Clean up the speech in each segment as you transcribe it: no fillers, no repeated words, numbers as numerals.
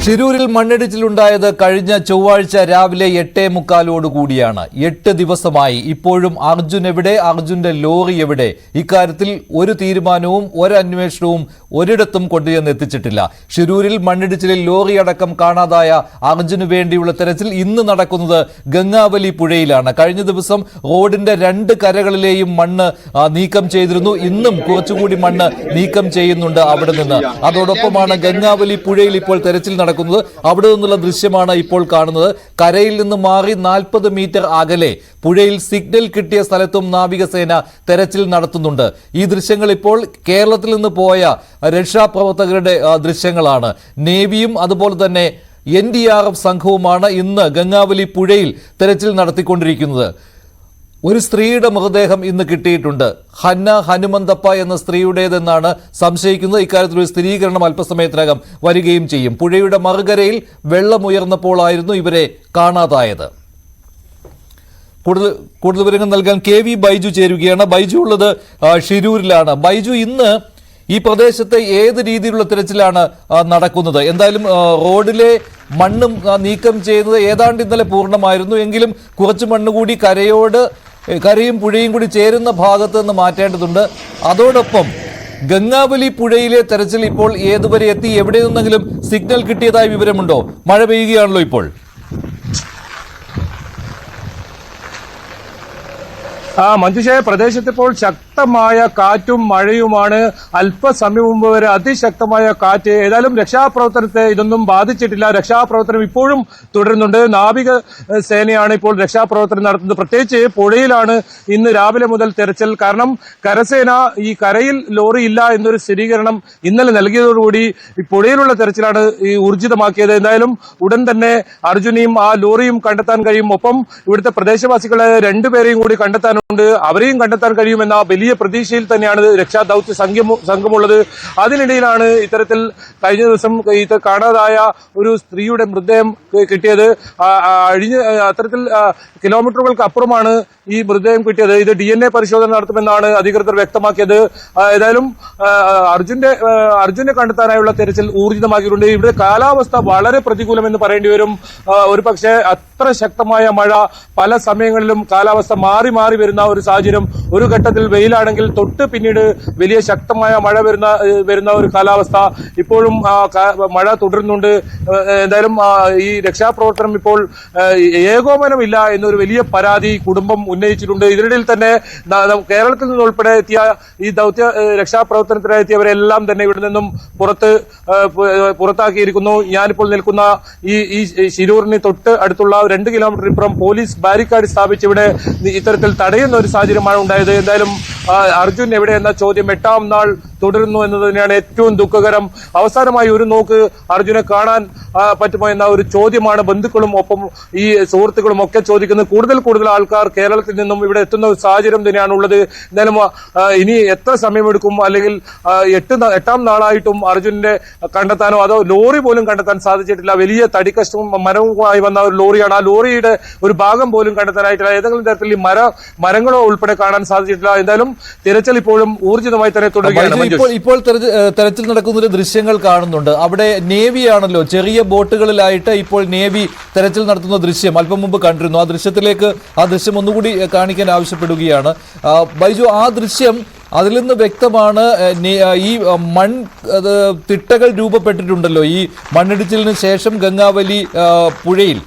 ഷിരൂരിൽ മണ്ണിടിച്ചിലുണ്ടായത് കഴിഞ്ഞ ചൊവ്വാഴ്ച രാവിലെ 8:45 കൂടിയാണ്. 8 ദിവസമായി. ഇപ്പോഴും അർജുൻ എവിടെ, അർജുന്റെ ലോറി എവിടെ? ഇക്കാര്യത്തിൽ ഒരു തീരുമാനവും ഒരന്വേഷണവും ഒരിടത്തും കൊണ്ടുചെന്നെത്തിച്ചിട്ടില്ല. ഷിരൂരിൽ മണ്ണിടിച്ചിലിൽ ലോറി അടക്കം കാണാതായ അർജുന് വേണ്ടിയുള്ള തെരച്ചിൽ ഇന്ന് നടക്കുന്നത് ഗംഗാവലി പുഴയിലാണ്. കഴിഞ്ഞ ദിവസം റോഡിന്റെ 2 കരകളിലെയും മണ്ണ് നീക്കം ചെയ്തിരുന്നു. ഇന്നും കുറച്ചുകൂടി മണ്ണ് നീക്കം ചെയ്യുന്നുണ്ട് അവിടെ നിന്ന്. അതോടൊപ്പമാണ് ഗംഗാവലി പുഴയിൽ ഇപ്പോൾ തെരച്ചിൽ നടക്കുന്നത്. അവിടെ നിന്നുള്ള ദൃശ്യമാണ് ഇപ്പോൾ കാണുന്നത്. കരയിൽ നിന്ന് മാറി 40 മീറ്റർ അകലെ പുഴയിൽ സിഗ്നൽ കിട്ടിയ സ്ഥലത്തും നാവികസേന തെരച്ചിൽ നടത്തുന്നുണ്ട്. ഈ ദൃശ്യങ്ങൾ ഇപ്പോൾ കേരളത്തിൽ നിന്ന് പോയ രക്ഷാപ്രവർത്തകരുടെ ദൃശ്യങ്ങളാണ്. നേവിയും അതുപോലെ തന്നെ NDRF സംഘവുമാണ് ഇന്ന് ഗംഗാവലി പുഴയിൽ തെരച്ചിൽ നടത്തിക്കൊണ്ടിരിക്കുന്നത്. ഒരു സ്ത്രീയുടെ മൃതദേഹം ഇന്ന് കിട്ടിയിട്ടുണ്ട്. ഹന്ന ഹനുമന്തപ്പ എന്ന സ്ത്രീയുടേതെന്നാണ് സംശയിക്കുന്നത്. ഇക്കാര്യത്തിൽ ഒരു സ്ഥിരീകരണം അല്പസമയത്തിനകം വരികയും ചെയ്യും. പുഴയുടെ മറുകരയിൽ വെള്ളമുയർന്നപ്പോഴായിരുന്നു ഇവരെ കാണാതായത്. കൂടുതൽ വിവരങ്ങൾ നൽകാൻ KV ബൈജു ചേരുകയാണ്. ബൈജു ഉള്ളത് ഷിരൂരിലാണ്. ബൈജു, ഇന്ന് ഈ പ്രദേശത്തെ ഏത് രീതിയിലുള്ള തിരച്ചിലാണ് നടക്കുന്നത്? എന്തായാലും റോഡിലെ മണ്ണും നീക്കം ചെയ്യുന്നത് ഏതാണ്ട് ഇന്നലെ പൂർണ്ണമായിരുന്നു. എങ്കിലും കുറച്ച് മണ്ണ് കൂടി കരയും പുഴയും കൂടി ചേരുന്ന ഭാഗത്ത് നിന്ന് മാറ്റേണ്ടതുണ്ട്. അതോടൊപ്പം ഗംഗാവലി പുഴയിലെ തെരച്ചിൽ ഇപ്പോൾ ഏതുവരെ എത്തി? എവിടെ നിന്നെങ്കിലും സിഗ്നൽ കിട്ടിയതായ വിവരമുണ്ടോ? മഴ പെയ്യുകയാണല്ലോ ഇപ്പോൾ. മഞ്ജുഷേ, പ്രദേശത്ത് ഇപ്പോൾ ശക്തമായ കാറ്റും മഴയുമാണ്. അല്പസമയം മുമ്പ് വരെ അതിശക്തമായ കാറ്റ്. ഏതായാലും രക്ഷാപ്രവർത്തനത്തെ ഇതൊന്നും ബാധിച്ചിട്ടില്ല. രക്ഷാപ്രവർത്തനം ഇപ്പോഴും തുടരുന്നുണ്ട്. നാവിക സേനയാണ് ഇപ്പോൾ രക്ഷാപ്രവർത്തനം നടത്തുന്നത്. പ്രത്യേകിച്ച് പുഴയിലാണ് ഇന്ന് രാവിലെ മുതൽ തെരച്ചിൽ. കാരണം കരസേന ഈ കരയിൽ ലോറി ഇല്ല എന്നൊരു സ്ഥിരീകരണം ഇന്നലെ നൽകിയതോടുകൂടി ഈ പുഴയിലുള്ള തെരച്ചിലാണ് ഈ ഊർജിതമാക്കിയത്. എന്തായാലും ഉടൻ തന്നെ അർജുനെയും ആ ലോറിയും കണ്ടെത്താൻ കഴിയും. ഒപ്പം ഇവിടുത്തെ പ്രദേശവാസികളെ 2 പേരെയും കൂടി കണ്ടെത്താനുണ്ട്. അവരെയും കണ്ടെത്താൻ കഴിയുമെന്ന വലിയ പ്രതീക്ഷയിൽ തന്നെയാണ് രക്ഷാദൌത്യ സംഘമുള്ളത്. അതിനിടയിലാണ് ഇത്തരത്തിൽ കഴിഞ്ഞ ദിവസം കാണാതായ ഒരു സ്ത്രീയുടെ മൃതദേഹം കിട്ടിയത്. അത്തരത്തിൽ കിലോമീറ്ററുകൾക്ക് അപ്പുറമാണ് ഈ മൃതദേഹം കിട്ടിയത്. ഇത് DNA പരിശോധന നടത്തുമെന്നാണ് അധികൃതർ വ്യക്തമാക്കിയത്. ഏതായാലും അർജുനെ കണ്ടെത്താനായുള്ള തെരച്ചിൽ ഊർജിതമാക്കിയിട്ടുണ്ട്. ഇവിടെ കാലാവസ്ഥ വളരെ പ്രതികൂലമെന്ന് പറയേണ്ടി വരും. ഒരു പക്ഷേ അത്ര ശക്തമായ മഴ, പല സമയങ്ങളിലും കാലാവസ്ഥ മാറി മാറി വരുന്ന ഒരു സാഹചര്യം. ഒരു ഘട്ടത്തിൽ വെയിലാണെങ്കിൽ തൊട്ട് പിന്നീട് വലിയ ശക്തമായ മഴ വരുന്ന ഒരു കാലാവസ്ഥ. ഇപ്പോഴും മഴ തുടരുന്നുണ്ട്. എന്തായാലും ഈ രക്ഷാപ്രവർത്തനം ഇപ്പോൾ ഏകോപനമില്ല എന്നൊരു വലിയ പരാതി കുടുംബം ഉന്നയിച്ചിട്ടുണ്ട്. ഇതിനിടയിൽ തന്നെ കേരളത്തിൽ നിന്നുൾപ്പെടെ എത്തിയ ഈ ദൌത്യ രക്ഷാപ്രവർത്തനത്തിനായി എത്തിയവരെല്ലാം തന്നെ ഇവിടെ നിന്നും പുറത്താക്കിയിരിക്കുന്നു. ഞാനിപ്പോൾ നിൽക്കുന്ന ഈ ശിരൂരിന് തൊട്ട് അടുത്തുള്ള 2 കിലോമീറ്റർ ഇപ്പുറം പോലീസ് ബാരിക്കേഡ് സ്ഥാപിച്ച് ഇവിടെ ഇത്തരത്തിൽ തടയുന്ന ഒരു സാഹചര്യമാണ് ഉണ്ടായത്. എന്തായാലും അർജുൻ എവിടെ എന്ന ചോദ്യം 8ാം നാൾ തുടരുന്നു എന്നത് തന്നെയാണ് ഏറ്റവും ദുഃഖകരം. അവസാനമായി ഒരു നോക്ക് അർജുനെ കാണാൻ പറ്റുമോ എന്ന ഒരു ചോദ്യമാണ് ബന്ധുക്കളും ഒപ്പം ഈ സുഹൃത്തുക്കളും ഒക്കെ ചോദിക്കുന്നത്. കൂടുതൽ ആൾക്കാർ കേരളത്തിൽ നിന്നും ഇവിടെ എത്തുന്ന ഒരു സാഹചര്യം തന്നെയാണ് ഉള്ളത്. എന്തായാലും ഇനി എത്ര സമയമെടുക്കും, അല്ലെങ്കിൽ 8ാം നാളായിട്ടും അർജുനെ കണ്ടെത്താനോ അതോ ലോറി പോലും കണ്ടെത്താൻ സാധിച്ചിട്ടില്ല. വലിയ തടിക്കഷ്ടവും മരവുമായി വന്ന ഒരു ലോറിയാണ്. ആ ലോറിയുടെ ഒരു ഭാഗം പോലും കണ്ടെത്താനായിട്ടില്ല. ഏതെങ്കിലും തരത്തിൽ ഈ മരങ്ങളോ ഉൾപ്പെടെ കാണാൻ സാധിച്ചിട്ടില്ല. എന്തായാലും തിരച്ചിൽ ഇപ്പോഴും ഊർജിതമായി തന്നെ തുടരുകയാണ്. ഇപ്പോൾ തെരച്ചിൽ നടക്കുന്ന ദൃശ്യങ്ങൾ കാണുന്നുണ്ട്. അവിടെ നേവിയാണല്ലോ, ചെറിയ ബോട്ടുകളിലായിട്ട് ഇപ്പോൾ നേവി തെരച്ചിൽ നടത്തുന്ന ദൃശ്യം അല്പം മുമ്പ് കണ്ടിരുന്നു. ആ ദൃശ്യം ഒന്നുകൂടി കാണിക്കാൻ ആവശ്യപ്പെടുകയാണ്. ബൈജു, ആ ദൃശ്യം അതിൽ നിന്ന് വ്യക്തമാണ് ഈ തിട്ടകൾ രൂപപ്പെട്ടിട്ടുണ്ടല്ലോ ഈ മണ്ണിടിച്ചിലിന് ശേഷം ഗംഗാവലി പുഴയിൽ.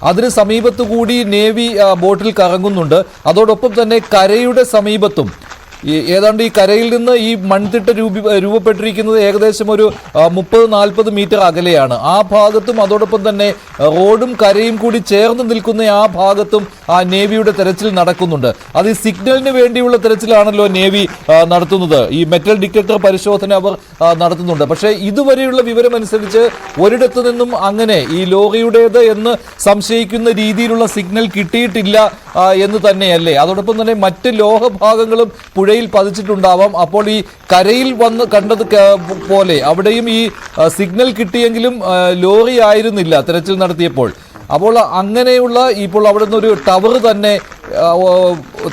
അതിന് സമീപത്തുകൂടി നേവി ബോട്ടിൽ കറങ്ങുന്നുണ്ട്. അതോടൊപ്പം തന്നെ കരയുടെ സമീപത്തും ഏതാണ്ട് ഈ കരയിൽ നിന്ന് ഈ മൺതിട്ട രൂപപ്പെട്ടിരിക്കുന്നത് ഏകദേശം ഒരു 30-40 മീറ്റർ അകലെയാണ്. ആ ഭാഗത്തും അതോടൊപ്പം തന്നെ റോഡും കരയും കൂടി ചേർന്ന് നിൽക്കുന്ന ആ ഭാഗത്തും ആ നേവിയുടെ തെരച്ചിൽ നടക്കുന്നുണ്ട്. അത് ഈ സിഗ്നലിന് വേണ്ടിയുള്ള തെരച്ചിലാണല്ലോ നേവി നടത്തുന്നത്. ഈ മെറ്റൽ ഡിറ്റക്ടർ പരിശോധന അവർ നടത്തുന്നുണ്ട്. പക്ഷേ ഇതുവരെയുള്ള വിവരമനുസരിച്ച് ഒരിടത്തു നിന്നും അങ്ങനെ ഈ ലോറിയുടേത് എന്ന് സംശയിക്കുന്ന രീതിയിലുള്ള സിഗ്നൽ കിട്ടിയിട്ടില്ല എന്ന് തന്നെയല്ലേ? അതോടൊപ്പം തന്നെ മറ്റ് ലോഹഭാഗങ്ങളും പുഴയിൽ പതിച്ചിട്ടുണ്ടാവാം. അപ്പോൾ ഈ കരയിൽ വന്ന് കണ്ടത് പോലെ അവിടെയും ഈ സിഗ്നൽ കിട്ടിയെങ്കിലും ലോറി ആയിരുന്നില്ല തെരച്ചിൽ നടത്തിയപ്പോൾ. അപ്പോൾ അങ്ങനെയുള്ള ഇപ്പോൾ അവിടെ നിന്നൊരു ടവർ തന്നെ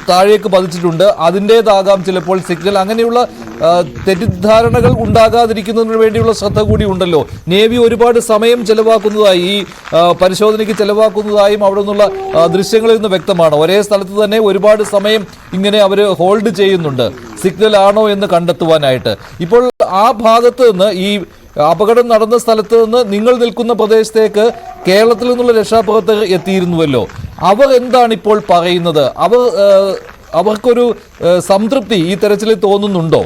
താഴേക്ക് പതിച്ചിട്ടുണ്ട്, അതിൻ്റേതാകാം ചിലപ്പോൾ സിഗ്നൽ. അങ്ങനെയുള്ള തെറ്റിദ്ധാരണകൾ ഉണ്ടാകാതിരിക്കുന്നതിന് വേണ്ടിയുള്ള ശ്രദ്ധ കൂടി ഉണ്ടല്ലോ. നേവി ഒരുപാട് സമയം ചെലവാക്കുന്നതായി, ഈ പരിശോധനയ്ക്ക് ചെലവാക്കുന്നതായും അവിടെ നിന്നുള്ള ദൃശ്യങ്ങളിൽ നിന്ന് വ്യക്തമാണ്. ഒരേ സ്ഥലത്ത് തന്നെ ഒരുപാട് സമയം ഇങ്ങനെ അവർ ഹോൾഡ് ചെയ്യുന്നുണ്ട് സിഗ്നൽ ആണോ എന്ന് കണ്ടെത്തുവാനായിട്ട്. ഇപ്പോൾ ആ ഭാഗത്ത് നിന്ന്, ഈ അപകടം നടന്ന സ്ഥലത്ത് നിന്ന് നിങ്ങൾ നിൽക്കുന്ന പ്രദേശത്തേക്ക് കേരളത്തിൽ നിന്നുള്ള രക്ഷാപ്രവർത്തകർ എത്തിയിരുന്നുവല്ലോ. അവർ എന്താണ് ഇപ്പോൾ പറയുന്നത്? അവർക്കൊരു സംതൃപ്തി ഈ തെരച്ചിലിൽ തോന്നുന്നുണ്ടോ?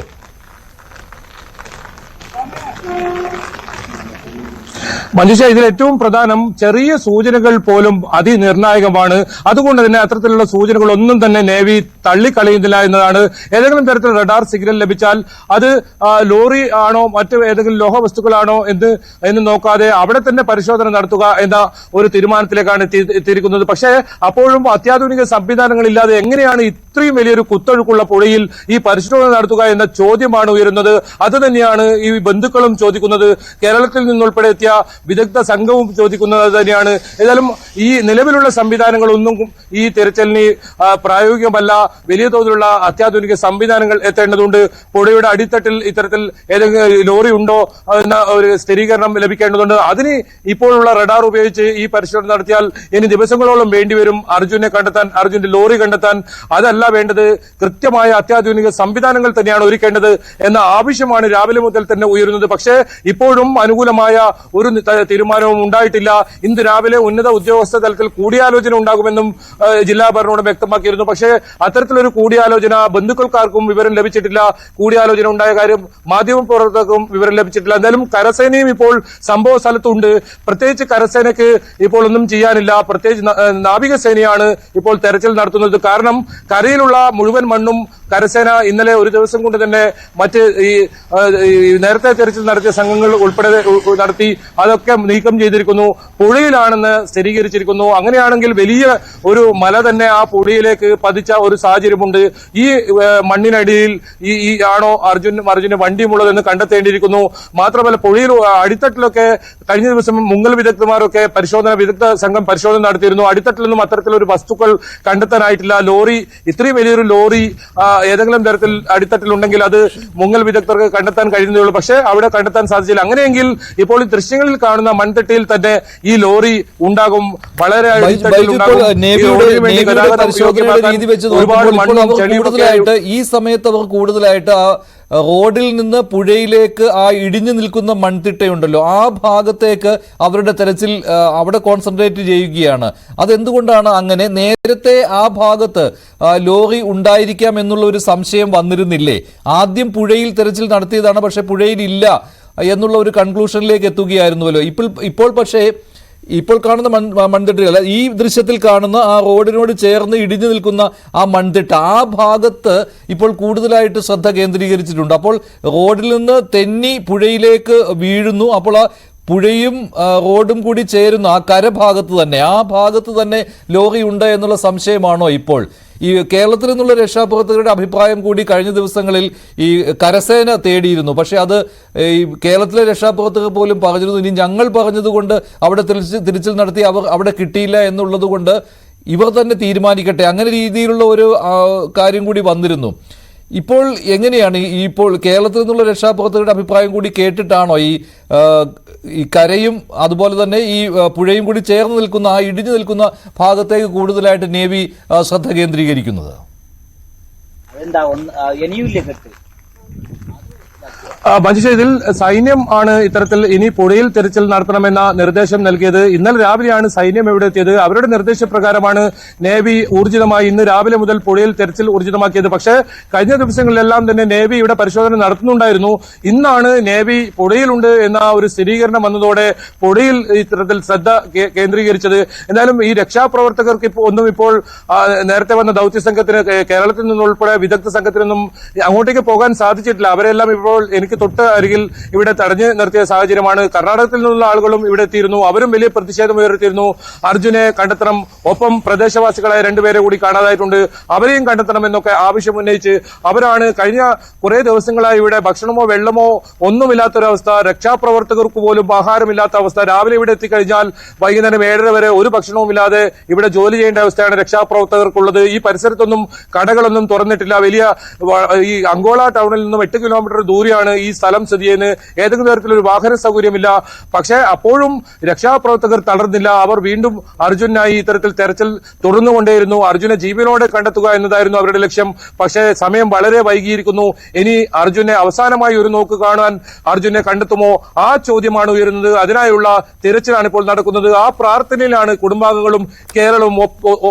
മഞ്ജുഷ, ഇതിൽ ഏറ്റവും പ്രധാനം ചെറിയ സൂചനകൾ പോലും അതിനിർണായകമാണ്. അതുകൊണ്ട് തന്നെ അത്തരത്തിലുള്ള സൂചനകൾ ഒന്നും തന്നെ നേവി തള്ളിക്കളയുന്നില്ല എന്നതാണ്. ഏതെങ്കിലും തരത്തിൽ റഡാർ സിഗ്നൽ ലഭിച്ചാൽ അത് ലോറി ആണോ മറ്റു ഏതെങ്കിലും ലോഹവസ്തുക്കളാണോ എന്ന് നോക്കാതെ അവിടെ തന്നെ പരിശോധന നടത്തുക എന്ന ഒരു തീരുമാനത്തിലേക്കാണ് എത്തിയിരിക്കുന്നത്. പക്ഷേ അപ്പോഴും അത്യാധുനിക സംവിധാനങ്ങളില്ലാതെ എങ്ങനെയാണ് ഇത്രയും വലിയൊരു കുത്തൊഴുക്കുള്ള പുഴയിൽ ഈ പരിശോധന നടത്തുക എന്ന ചോദ്യമാണ് ഉയരുന്നത്. അത് തന്നെയാണ് ഈ ബന്ധുക്കളും ചോദിക്കുന്നത്. കേരളത്തിൽ നിന്നുൾപ്പെടെ എത്തിയ വിദഗ്ധ സംഘവും ചോദിക്കുന്നത് തന്നെയാണ്. ഏതായാലും ഈ നിലവിലുള്ള സംവിധാനങ്ങളൊന്നും ഈ തിരച്ചിലിന് പ്രായോഗികമല്ല. വലിയ തോതിലുള്ള അത്യാധുനിക സംവിധാനങ്ങൾ എത്തേണ്ടതുണ്ട്. പുഴയുടെ അടിത്തട്ടിൽ ഇത്തരത്തിൽ ഏതെങ്കിലും ലോറി ഉണ്ടോ എന്ന ഒരു സ്ഥിരീകരണം ലഭിക്കേണ്ടതുണ്ട്. അതിന് ഇപ്പോഴുള്ള റഡാർ ഉപയോഗിച്ച് ഈ പരിശോധന നടത്തിയാൽ ഇനി ദിവസങ്ങളോളം വേണ്ടിവരും അർജുനെ കണ്ടെത്താൻ, അർജുന്റെ ലോറി കണ്ടെത്താൻ. അതല്ല വേണ്ടത്, കൃത്യമായ അത്യാധുനിക സംവിധാനങ്ങൾ തന്നെയാണ് ഒരുക്കേണ്ടത് എന്ന ആവശ്യമാണ് രാവിലെ മുതൽ തന്നെ ഉയരുന്നത്. പക്ഷേ ഇപ്പോഴും അനുകൂലമായ ഒരു തീരുമാനവും ഉണ്ടായിട്ടില്ല. ഇന്ന് രാവിലെ ഉന്നത ഉദ്യോഗസ്ഥ തലത്തിൽ കൂടിയാലോചന ഉണ്ടാകുമെന്നും ജില്ലാ ഭരണകൂടം വ്യക്തമാക്കിയിരുന്നു. പക്ഷേ അത്തരത്തിലൊരു കൂടിയാലോചന ബന്ധുക്കൾക്കാർക്കും വിവരം ലഭിച്ചിട്ടില്ല. കൂടിയാലോചന ഉണ്ടായ കാര്യം മാധ്യമപ്രവർത്തകർക്കും വിവരം ലഭിച്ചിട്ടില്ല. എന്തായാലും കരസേനയും ഇപ്പോൾ സംഭവ സ്ഥലത്തുണ്ട്. പ്രത്യേകിച്ച് കരസേനയ്ക്ക് ഇപ്പോൾ ഒന്നും ചെയ്യാനില്ല. പ്രത്യേകിച്ച് നാവികസേനയാണ് ഇപ്പോൾ തെരച്ചിൽ നടത്തുന്നത്. കാരണം കരയിലുള്ള മുഴുവൻ മണ്ണും കരസേന ഇന്നലെ ഒരു ദിവസം കൊണ്ട് തന്നെ മറ്റ് ഈ നേരത്തെ തെരച്ചിൽ നടത്തിയ സംഘങ്ങൾ ഉൾപ്പെടെ നടത്തി അതൊക്കെ നീക്കം ചെയ്തിരിക്കുന്നു. പുഴയിലാണെന്ന് സ്ഥിരീകരിച്ചിരിക്കുന്നു. അങ്ങനെയാണെങ്കിൽ വലിയ ഒരു മല തന്നെ ആ പുഴയിലേക്ക് പതിച്ച ഒരു സാഹചര്യമുണ്ട്. ഈ മണ്ണിനടിയിൽ ഈ ആണോ അർജുന് വണ്ടിയുമുള്ളതെന്ന് കണ്ടെത്തേണ്ടിയിരിക്കുന്നു. മാത്രമല്ല പുഴയിൽ അടിത്തട്ടിലൊക്കെ കഴിഞ്ഞ ദിവസം മുങ്ങൽ വിദഗ്ധന്മാരൊക്കെ വിദഗ്ധ സംഘം പരിശോധന നടത്തിയിരുന്നു. അടിത്തട്ടിൽ നിന്നും അത്തരത്തിലൊരു വസ്തുക്കൾ കണ്ടെത്താനായിട്ടില്ല. ലോറി, ഇത്രയും വലിയൊരു ലോറി ഏതെങ്കിലും തരത്തിൽ അടിത്തട്ടിലുണ്ടെങ്കിൽ അത് മുങ്ങൽ വിദഗ്ധർക്ക് കണ്ടെത്താൻ കഴിയുന്നേ ഉള്ളൂ. പക്ഷേ അവിടെ കണ്ടെത്താൻ സാധിച്ചില്ല. അങ്ങനെയെങ്കിൽ ഇപ്പോൾ ഈ ദൃശ്യങ്ങളിൽ കാണുന്ന മൺതട്ടിയിൽ തന്നെ ഈ ലോറി ഉണ്ടാകും. വളരെ ഈ സമയത്ത് അവർ കൂടുതലായിട്ട് ആ റോഡിൽ നിന്ന് പുഴയിലേക്ക് ആ ഇടിഞ്ഞു നിൽക്കുന്ന മൺതിട്ടയുണ്ടല്ലോ, ആ ഭാഗത്തേക്ക് അവരുടെ തെരച്ചിൽ അവിടെ കോൺസെൻട്രേറ്റ് ചെയ്യുകയാണ്. അതെന്തുകൊണ്ടാണ് അങ്ങനെ? നേരത്തെ ആ ഭാഗത്ത് ലോറി ഉണ്ടായിരിക്കാം എന്നുള്ള ഒരു സംശയം വന്നിരുന്നില്ലേ? ആദ്യം പുഴയിൽ തെരച്ചിൽ നടത്തിയതാണ്, പക്ഷെ പുഴയിൽ ഇല്ല എന്നുള്ള ഒരു കൺക്ലൂഷനിലേക്ക് എത്തുകയായിരുന്നുവല്ലോ. ഇപ്പോൾ പക്ഷേ ഇപ്പോൾ കാണുന്ന മൺതിട്ട, ഈ ദൃശ്യത്തിൽ കാണുന്ന ആ റോഡിനോട് ചേർന്ന് ഇടിഞ്ഞു നിൽക്കുന്ന ആ മൺതിട്ട, ആ ഭാഗത്ത് ഇപ്പോൾ കൂടുതലായിട്ട് ശ്രദ്ധ കേന്ദ്രീകരിച്ചിട്ടുണ്ട്. അപ്പോൾ റോഡിൽ നിന്ന് തെന്നി പുഴയിലേക്ക് വീഴുന്നു. അപ്പോൾ ആ പുഴയും റോഡും കൂടി ചേരുന്ന ആ കരഭാഗത്ത് തന്നെ, ആ ഭാഗത്ത് തന്നെ ലോറി ഉണ്ട് എന്നുള്ള സംശയമാണോ ഇപ്പോൾ? ഈ കേരളത്തിൽ നിന്നുള്ള രക്ഷാപ്രവർത്തകരുടെ അഭിപ്രായം കൂടി കഴിഞ്ഞ ദിവസങ്ങളിൽ ഈ കരസേന തേടിയിരുന്നു. പക്ഷെ അത് ഈ കേരളത്തിലെ രക്ഷാപ്രവർത്തകർ പോലും പറഞ്ഞിരുന്നു, ഇനി ഞങ്ങൾ പറഞ്ഞതുകൊണ്ട് അവിടെ തിരിച്ചിൽ നടത്തി അവർ അവിടെ കിട്ടിയില്ല എന്നുള്ളത് കൊണ്ട് ഇവർ തന്നെ തീരുമാനിക്കട്ടെ, അങ്ങനെ രീതിയിലുള്ള ഒരു കാര്യം കൂടി വന്നിരുന്നു. ഇപ്പോൾ എങ്ങനെയാണ് ഇപ്പോൾ കേരളത്തിൽ നിന്നുള്ള രക്ഷാപ്രവർത്തകരുടെ അഭിപ്രായം കൂടി കേട്ടിട്ടാണോ ഈ കരയും അതുപോലെ തന്നെ ഈ പുഴയും കൂടി ചേർന്ന് നിൽക്കുന്ന ആ ഇടിഞ്ഞു നിൽക്കുന്ന ഭാഗത്തേക്ക് കൂടുതലായിട്ട് നേവി ശ്രദ്ധ കേന്ദ്രീകരിക്കുന്നത്? മഞ്ജുഷ, ഇതിൽ സൈന്യം ആണ് ഇത്തരത്തിൽ ഇനി പുഴയിൽ തെരച്ചിൽ നടത്തണമെന്ന നിർദ്ദേശം നൽകിയത്. ഇന്നലെ രാവിലെയാണ് സൈന്യം ഇവിടെ എത്തിയത്. അവരുടെ നിർദ്ദേശപ്രകാരമാണ് നേവി ഊർജിതമായി ഇന്ന് രാവിലെ മുതൽ പുഴയിൽ തെരച്ചിൽ ഊർജിതമാക്കിയത്. പക്ഷേ കഴിഞ്ഞ ദിവസങ്ങളിലെല്ലാം തന്നെ നേവി ഇവിടെ പരിശോധന നടത്തുന്നുണ്ടായിരുന്നു. ഇന്നാണ് നേവി പുഴയിലുണ്ട് എന്ന ഒരു സ്ഥിരീകരണം വന്നതോടെ പുഴയിൽ ഇത്തരത്തിൽ ശ്രദ്ധ കേന്ദ്രീകരിച്ചത്. എന്തായാലും ഈ രക്ഷാപ്രവർത്തകർക്ക് ഇപ്പോൾ നേരത്തെ വന്ന ദൌത്യ സംഘത്തിന് കേരളത്തിൽ നിന്നുൾപ്പെടെ വിദഗ്ധ സംഘത്തിനൊന്നും അങ്ങോട്ടേക്ക് പോകാൻ സാധിച്ചിട്ടില്ല. അവരെല്ലാം ഇപ്പോൾ എനിക്ക് എനിക്ക് തൊട്ട് അരികിൽ ഇവിടെ തടഞ്ഞു നിർത്തിയ സാഹചര്യമാണ്. കർണാടകത്തിൽ നിന്നുള്ള ആളുകളും ഇവിടെ എത്തിയിരുന്നു. അവരും വലിയ പ്രതിഷേധം ഉയർത്തിയിരുന്നു. അർജുനെ കണ്ടെത്തണം, ഒപ്പം പ്രദേശവാസികളായ രണ്ടുപേരെ കൂടി കാണാതായിട്ടുണ്ട്, അവരെയും കണ്ടെത്തണം എന്നൊക്കെ ആവശ്യം ഉന്നയിച്ച് അവരാണ് കഴിഞ്ഞ കുറെ ദിവസങ്ങളായി ഇവിടെ ഭക്ഷണമോ വെള്ളമോ ഒന്നുമില്ലാത്തൊരവസ്ഥ, രക്ഷാപ്രവർത്തകർക്ക് പോലും ആഹാരമില്ലാത്ത അവസ്ഥ. രാവിലെ ഇവിടെ എത്തിക്കഴിഞ്ഞാൽ വൈകുന്നേരം 7:30 വരെ ഒരു ഭക്ഷണവുമില്ലാതെ ഇവിടെ ജോലി ചെയ്യേണ്ട അവസ്ഥയാണ് രക്ഷാപ്രവർത്തകർക്കുള്ളത്. ഈ പരിസരത്തൊന്നും കടകളൊന്നും തുറന്നിട്ടില്ല. വലിയ ഈ അങ്കോള ടൗണിൽ നിന്നും 8 കിലോമീറ്റർ ദൂരെയാണ് ഈ സ്ഥലം സ്ഥിതി ചെയ്യുന്നത്. ഏതെങ്കിലും തരത്തിലൊരു വാഹന സൗകര്യമില്ല. പക്ഷേ അപ്പോഴും രക്ഷാപ്രവർത്തകർ തളർന്നില്ല. അവർ വീണ്ടും അർജുനായി ഇത്തരത്തിൽ തെരച്ചിൽ തുടർന്നുകൊണ്ടേയിരുന്നു. അർജുനെ ജീവനോടെ കണ്ടെത്തുക എന്നതായിരുന്നു അവരുടെ ലക്ഷ്യം. പക്ഷേ സമയം വളരെ വൈകിയിരിക്കുന്നു. ഇനി അർജുനെ അവസാനമായി ഒരു നോക്ക് കാണാൻ അർജുനെ കണ്ടെത്തുമോ, ആ ചോദ്യമാണ് ഉയരുന്നത്. അതിനായുള്ള തിരച്ചിലാണ് ഇപ്പോൾ നടക്കുന്നത്. ആ പ്രാർത്ഥനയിലാണ് കുടുംബാംഗങ്ങളും കേരളവും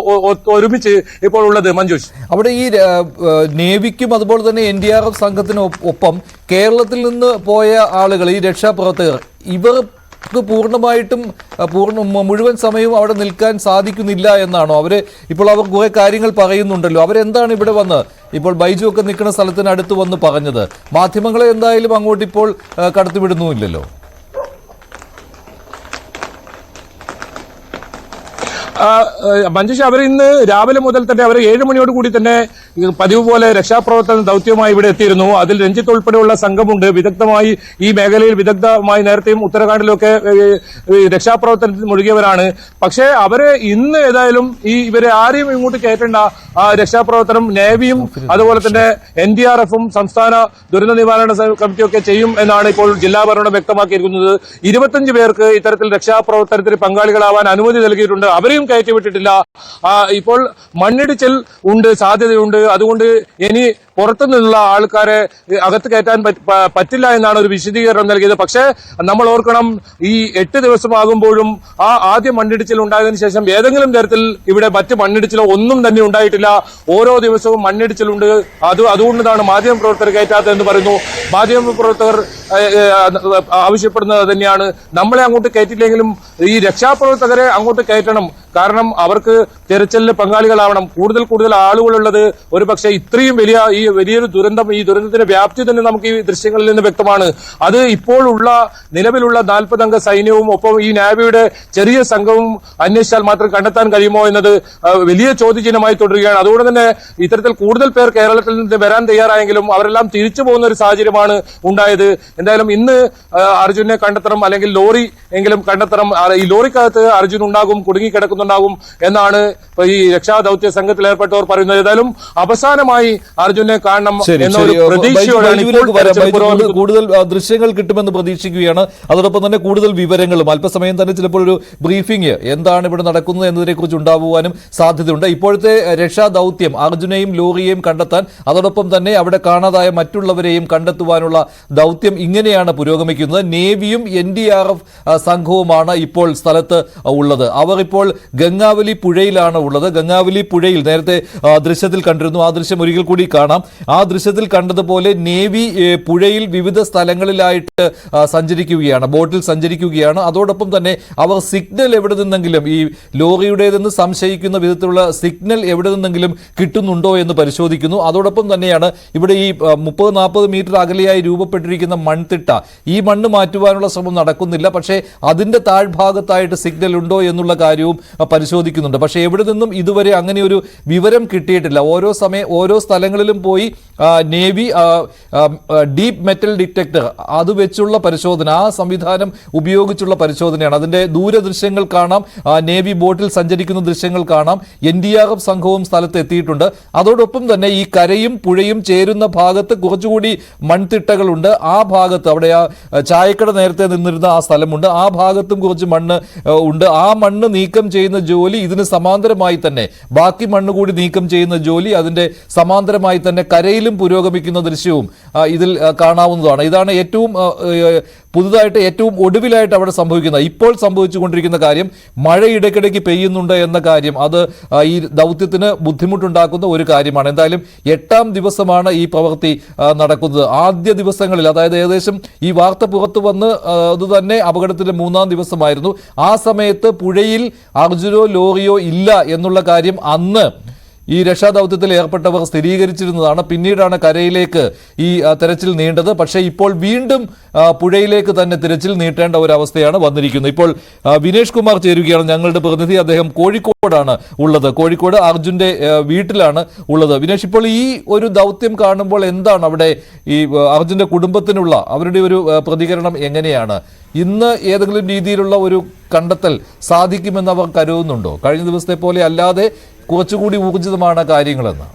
ഒരുമിച്ച് ഇപ്പോൾ ഉള്ളത്. മഞ്ജുഷ്, അവിടെ ഈ നേവിക്കും അതുപോലെ തന്നെ NDRF സംഘത്തിനും ഒപ്പം കേരളത്തിൽ നിന്ന് പോയ ആളുകൾ, ഈ രക്ഷാപ്രവർത്തകർ, ഇവർക്ക് പൂർണ്ണമായിട്ടും മുഴുവൻ സമയവും അവിടെ നിൽക്കാൻ സാധിക്കുന്നില്ല എന്നാണോ? അവർ കുറെ കാര്യങ്ങൾ പറയുന്നുണ്ടല്ലോ. അവരെന്താണ് ഇവിടെ വന്ന് ഇപ്പോൾ ബൈജു ഒക്കെ നിൽക്കുന്ന സ്ഥലത്തിനടുത്ത് വന്ന് പറഞ്ഞത്? മാധ്യമങ്ങളെ എന്തായാലും അങ്ങോട്ട് ഇപ്പോൾ കടത്തിവിടുന്നുമില്ലല്ലോ. മഞ്ജുഷ, അവർ ഇന്ന് രാവിലെ മുതൽ തന്നെ അവർ 7 മണിയോട് കൂടി തന്നെ പതിവ് പോലെ രക്ഷാപ്രവർത്തന ദൗത്യമായി ഇവിടെ എത്തിയിരുന്നു. അതിൽ രഞ്ജിത്ത് ഉൾപ്പെടെയുള്ള സംഘമുണ്ട്. വിദഗ്ധമായി ഈ മേഖലയിൽ വിദഗ്ധമായി നേരത്തെയും ഉത്തരാഖണ്ഡിലൊക്കെ രക്ഷാപ്രവർത്തനത്തിൽ മുഴുകിയവരാണ്. പക്ഷേ അവരെ ഇന്ന് ഏതായാലും ഇവരെ ആരെയും ഇങ്ങോട്ട് കയറ്റേണ്ട, രക്ഷാപ്രവർത്തനം നേവിയും അതുപോലെ തന്നെ NDRFും സംസ്ഥാന ദുരന്ത നിവാരണ കമ്മിറ്റിയൊക്കെ ചെയ്യും എന്നാണ് ഇപ്പോൾ ജില്ലാ ഭരണം വ്യക്തമാക്കിയിരിക്കുന്നത്. 25 പേർക്ക് ഇത്തരത്തിൽ രക്ഷാപ്രവർത്തനത്തിന് പങ്കാളികളാവാൻ അനുമതി നൽകിയിട്ടുണ്ട്. അവരെയും കയറ്റിവിട്ടിട്ടില്ല. ഇപ്പോൾ മണ്ണിടിച്ചിൽ ഉണ്ട്, സാധ്യതയുണ്ട്. അതുകൊണ്ട് ഇനി പുറത്തുനിന്നുള്ള ആൾക്കാരെ അകത്ത് കയറ്റാൻ പറ്റില്ല എന്നാണ് ഒരു വിശദീകരണം നൽകിയത്. പക്ഷേ നമ്മൾ ഓർക്കണം, ഈ 8 ദിവസമാകുമ്പോഴും ആദ്യം മണ്ണിടിച്ചിൽ ഉണ്ടായതിനു ശേഷം ഏതെങ്കിലും തരത്തിൽ ഇവിടെ മറ്റ് മണ്ണിടിച്ചിലോ ഒന്നും തന്നെ ഉണ്ടായിട്ടില്ല. ഓരോ ദിവസവും മണ്ണിടിച്ചിലുണ്ട്. അതുകൊണ്ടാണ് മാധ്യമപ്രവർത്തകർ കയറ്റാത്തതെന്ന് പറയുന്നു. മാധ്യമപ്രവർത്തകർ ആവശ്യപ്പെടുന്നത് തന്നെയാണ്, നമ്മളെ അങ്ങോട്ട് കയറ്റില്ലെങ്കിലും ഈ രക്ഷാപ്രവർത്തകരെ അങ്ങോട്ട് കയറ്റണം. കാരണം അവർക്ക് തെരച്ചിലിന് പങ്കാളികളാവണം. കൂടുതൽ ആളുകളുള്ളത് ഒരു പക്ഷേ ഇത്രയും വലിയൊരു ദുരന്തം, ഈ ദുരന്തത്തിന്റെ വ്യാപ്തി തന്നെ നമുക്ക് ഈ ദൃശ്യങ്ങളിൽ നിന്ന് വ്യക്തമാണ്. അത് ഇപ്പോഴുള്ള നിലവിലുള്ള 40 അംഗ സൈന്യവും ഒപ്പം ഈ നാവിയുടെ ചെറിയ സംഘവും അന്വേഷിച്ചാൽ മാത്രം കണ്ടെത്താൻ കഴിയുമോ എന്നത് വലിയ ചോദ്യചിഹ്നമായി തുടരുകയാണ്. അതുകൊണ്ട് തന്നെ ഇത്തരത്തിൽ കൂടുതൽ പേർ കേരളത്തിൽ നിന്ന് വരാൻ തയ്യാറായെങ്കിലും അവരെല്ലാം തിരിച്ചു പോകുന്ന ഒരു സാഹചര്യമാണ് ഉണ്ടായത്. എന്തായാലും ഇന്ന് അർജുനെ കണ്ടെത്തണം, അല്ലെങ്കിൽ ലോറി എങ്കിലും കണ്ടെത്തണം. ഈ ലോറിക്കകത്ത് അർജുൻ ഉണ്ടാകും, കുടുങ്ങിക്കിടക്കുന്നുണ്ടാകും എന്നാണ് ഈ രക്ഷാദൌത്യ സംഘത്തിൽ ഏർപ്പെട്ടവർ പറയുന്നത്. ഏതായാലും അവസാനമായി അർജുനെ കാണണം എന്നൊരു പ്രതീക്ഷയോടെയാണ് കൂടുതൽ ദൃശ്യങ്ങൾ കിട്ടുമെന്ന് പ്രതീക്ഷിക്കുകയാണ്. അതോടൊപ്പം തന്നെ കൂടുതൽ വിവരങ്ങളും അല്പസമയം തന്നെ ചിലപ്പോൾ ഒരു ബ്രീഫിംഗ് എന്താണ് ഇവിടെ നടക്കുന്നത് എന്നതിനെ കുറിച്ച് ഉണ്ടാകുവാനും സാധ്യതയുണ്ട്. ഇപ്പോഴത്തെ രക്ഷാദൌത്യം അർജുനെയും ലോറിയെയും കണ്ടെത്താൻ, അതോടൊപ്പം തന്നെ അവിടെ കാണാതായ മറ്റുള്ളവരെയും കണ്ടെത്തുവാനുള്ള ദൌത്യം ഇങ്ങനെയാണ് പുരോഗമിക്കുന്നത്. നേവിയും NDRF സംഘവുമാണ് ഇപ്പോൾ സ്ഥലത്ത് ഉള്ളത്. അവർ ഇപ്പോൾ ഗംഗാവലി പുഴയിലാണ് ഉള്ളത്. ഗംഗാവലി പുഴയിൽ നേരത്തെ ദൃശ്യത്തിൽ കണ്ടിരുന്നു. ആ ദൃശ്യം ഒരിക്കൽ കൂടി കാണാം. ആ ദൃശ്യത്തിൽ കണ്ടതുപോലെ നേവി പുഴയിൽ വിവിധ സ്ഥലങ്ങളിലായിട്ട് സഞ്ചരിക്കുകയാണ്, ബോട്ടിൽ സഞ്ചരിക്കുകയാണ്. അതോടൊപ്പം തന്നെ അവർ സിഗ്നൽ എവിടെ നിന്നെങ്കിലും, ഈ ലോറിയുടേതെന്ന് സംശയിക്കുന്ന വിധത്തിലുള്ള സിഗ്നൽ എവിടെ നിന്നെങ്കിലും കിട്ടുന്നുണ്ടോ എന്ന് പരിശോധിക്കുന്നു. അതോടൊപ്പം തന്നെയാണ് ഇവിടെ ഈ 30-40 മീറ്റർ അകലെയായി രൂപപ്പെട്ടിരിക്കുന്ന മൺതിട്ട, ഈ മണ്ണ് മാറ്റുവാനുള്ള ശ്രമം നടക്കുന്നില്ല. പക്ഷേ അതിന്റെ താഴ്ഭാഗത്തായിട്ട് സിഗ്നൽ ഉണ്ടോ എന്നുള്ള കാര്യവും പരിശോധിക്കുന്നുണ്ട്. പക്ഷേ എവിടെ നിന്നും ഇതുവരെ അങ്ങനെ ഒരു വിവരം കിട്ടിയിട്ടില്ല. ഓരോ സ്ഥലങ്ങളിലും പോയി നേവി ഡീപ്പ് മെറ്റൽ ഡിറ്റക്ടർ അത് വെച്ചുള്ള പരിശോധന, ആ സംവിധാനം ഉപയോഗിച്ചുള്ള പരിശോധനയാണ്. അതിന്റെ ദൂരദൃശ്യങ്ങൾ കാണാം, നേവി ബോട്ടിൽ സഞ്ചരിക്കുന്ന ദൃശ്യങ്ങൾ കാണാം. NDRF സംഘവും സ്ഥലത്ത് എത്തിയിട്ടുണ്ട്. അതോടൊപ്പം തന്നെ ഈ കരയും പുഴയും ചേരുന്ന ഭാഗത്ത് കുറച്ചുകൂടി മൺതിട്ടകളുണ്ട്. ആ ഭാഗത്ത് അവിടെ ആ ചായക്കട നേരത്തെ നിന്നിരുന്ന ആ സ്ഥലമുണ്ട്. ആ ഭാഗത്തും കുറച്ച് മണ്ണ് ഉണ്ട്. ആ മണ്ണ് നീക്കം ചെയ്യുന്ന ജോലി ഇതിന് സമാന്തരമായി തന്നെ, ബാക്കി മണ്ണ് കൂടി നീക്കം ചെയ്യുന്ന ജോലി അതിന്റെ സമാന്തരമായി തന്നെ കരയിലും പുരോഗമിക്കുന്ന ദൃശ്യവും ഇതിൽ കാണാവുന്നതാണ്. ഇതാണ് പുതുതായിട്ട് ഏറ്റവും ഒടുവിലായിട്ട് അവിടെ സംഭവിക്കുന്നത്. ഇപ്പോൾ സംഭവിച്ചുകൊണ്ടിരിക്കുന്ന കാര്യം, മഴ ഇടയ്ക്കിടയ്ക്ക് പെയ്യുന്നുണ്ട് എന്ന കാര്യം, അത് ഈ ദൗത്യത്തിന് ബുദ്ധിമുട്ടുണ്ടാക്കുന്ന ഒരു കാര്യമാണ്. എന്തായാലും 8ാം ദിവസമാണ് ഈ പ്രവൃത്തി നടക്കുന്നത്. ആദ്യ ദിവസങ്ങളിൽ, അതായത് ഏകദേശം ഈ വാർത്ത പുറത്തു വന്ന് അതുതന്നെ അപകടത്തിന്റെ 3ാം ദിവസമായിരുന്നു. ആ സമയത്ത് പുഴയിൽ അർജുനോ ലോറിയോ ഇല്ല എന്നുള്ള കാര്യം അന്ന് ഈ രക്ഷാദൌത്യത്തിൽ ഏർപ്പെട്ടവർ സ്ഥിരീകരിച്ചിരുന്നതാണ്. പിന്നീടാണ് കരയിലേക്ക് ഈ തെരച്ചിൽ നീണ്ടത്. പക്ഷേ ഇപ്പോൾ വീണ്ടും പുഴയിലേക്ക് തന്നെ തിരച്ചിൽ നീട്ടേണ്ട ഒരു അവസ്ഥയാണ് വന്നിരിക്കുന്നത്. ഇപ്പോൾ വിനേഷ് കുമാർ ചേരുകയാണ്, ഞങ്ങളുടെ പ്രതിനിധി. അദ്ദേഹം കോഴിക്കോടാണ് ഉള്ളത്. കോഴിക്കോട് അർജുന്റെ വീട്ടിലാണ് ഉള്ളത്. വിനേഷ്, ഇപ്പോൾ ഈ ഒരു ദൗത്യം കാണുമ്പോൾ എന്താണ് അവിടെ ഈ അർജുന്റെ കുടുംബത്തിനുള്ള അവരുടെ ഒരു പ്രതികരണം എങ്ങനെയാണ്? ഇന്ന് ഏതെങ്കിലും രീതിയിലുള്ള ഒരു കണ്ടെത്തൽ സാധിക്കുമെന്ന് അവർ കരുതുന്നുണ്ടോ? കഴിഞ്ഞ ദിവസത്തെ പോലെ അല്ലാതെ കുറച്ചുകൂടി ഊർജിതമാണ് കാര്യങ്ങളെന്ന്.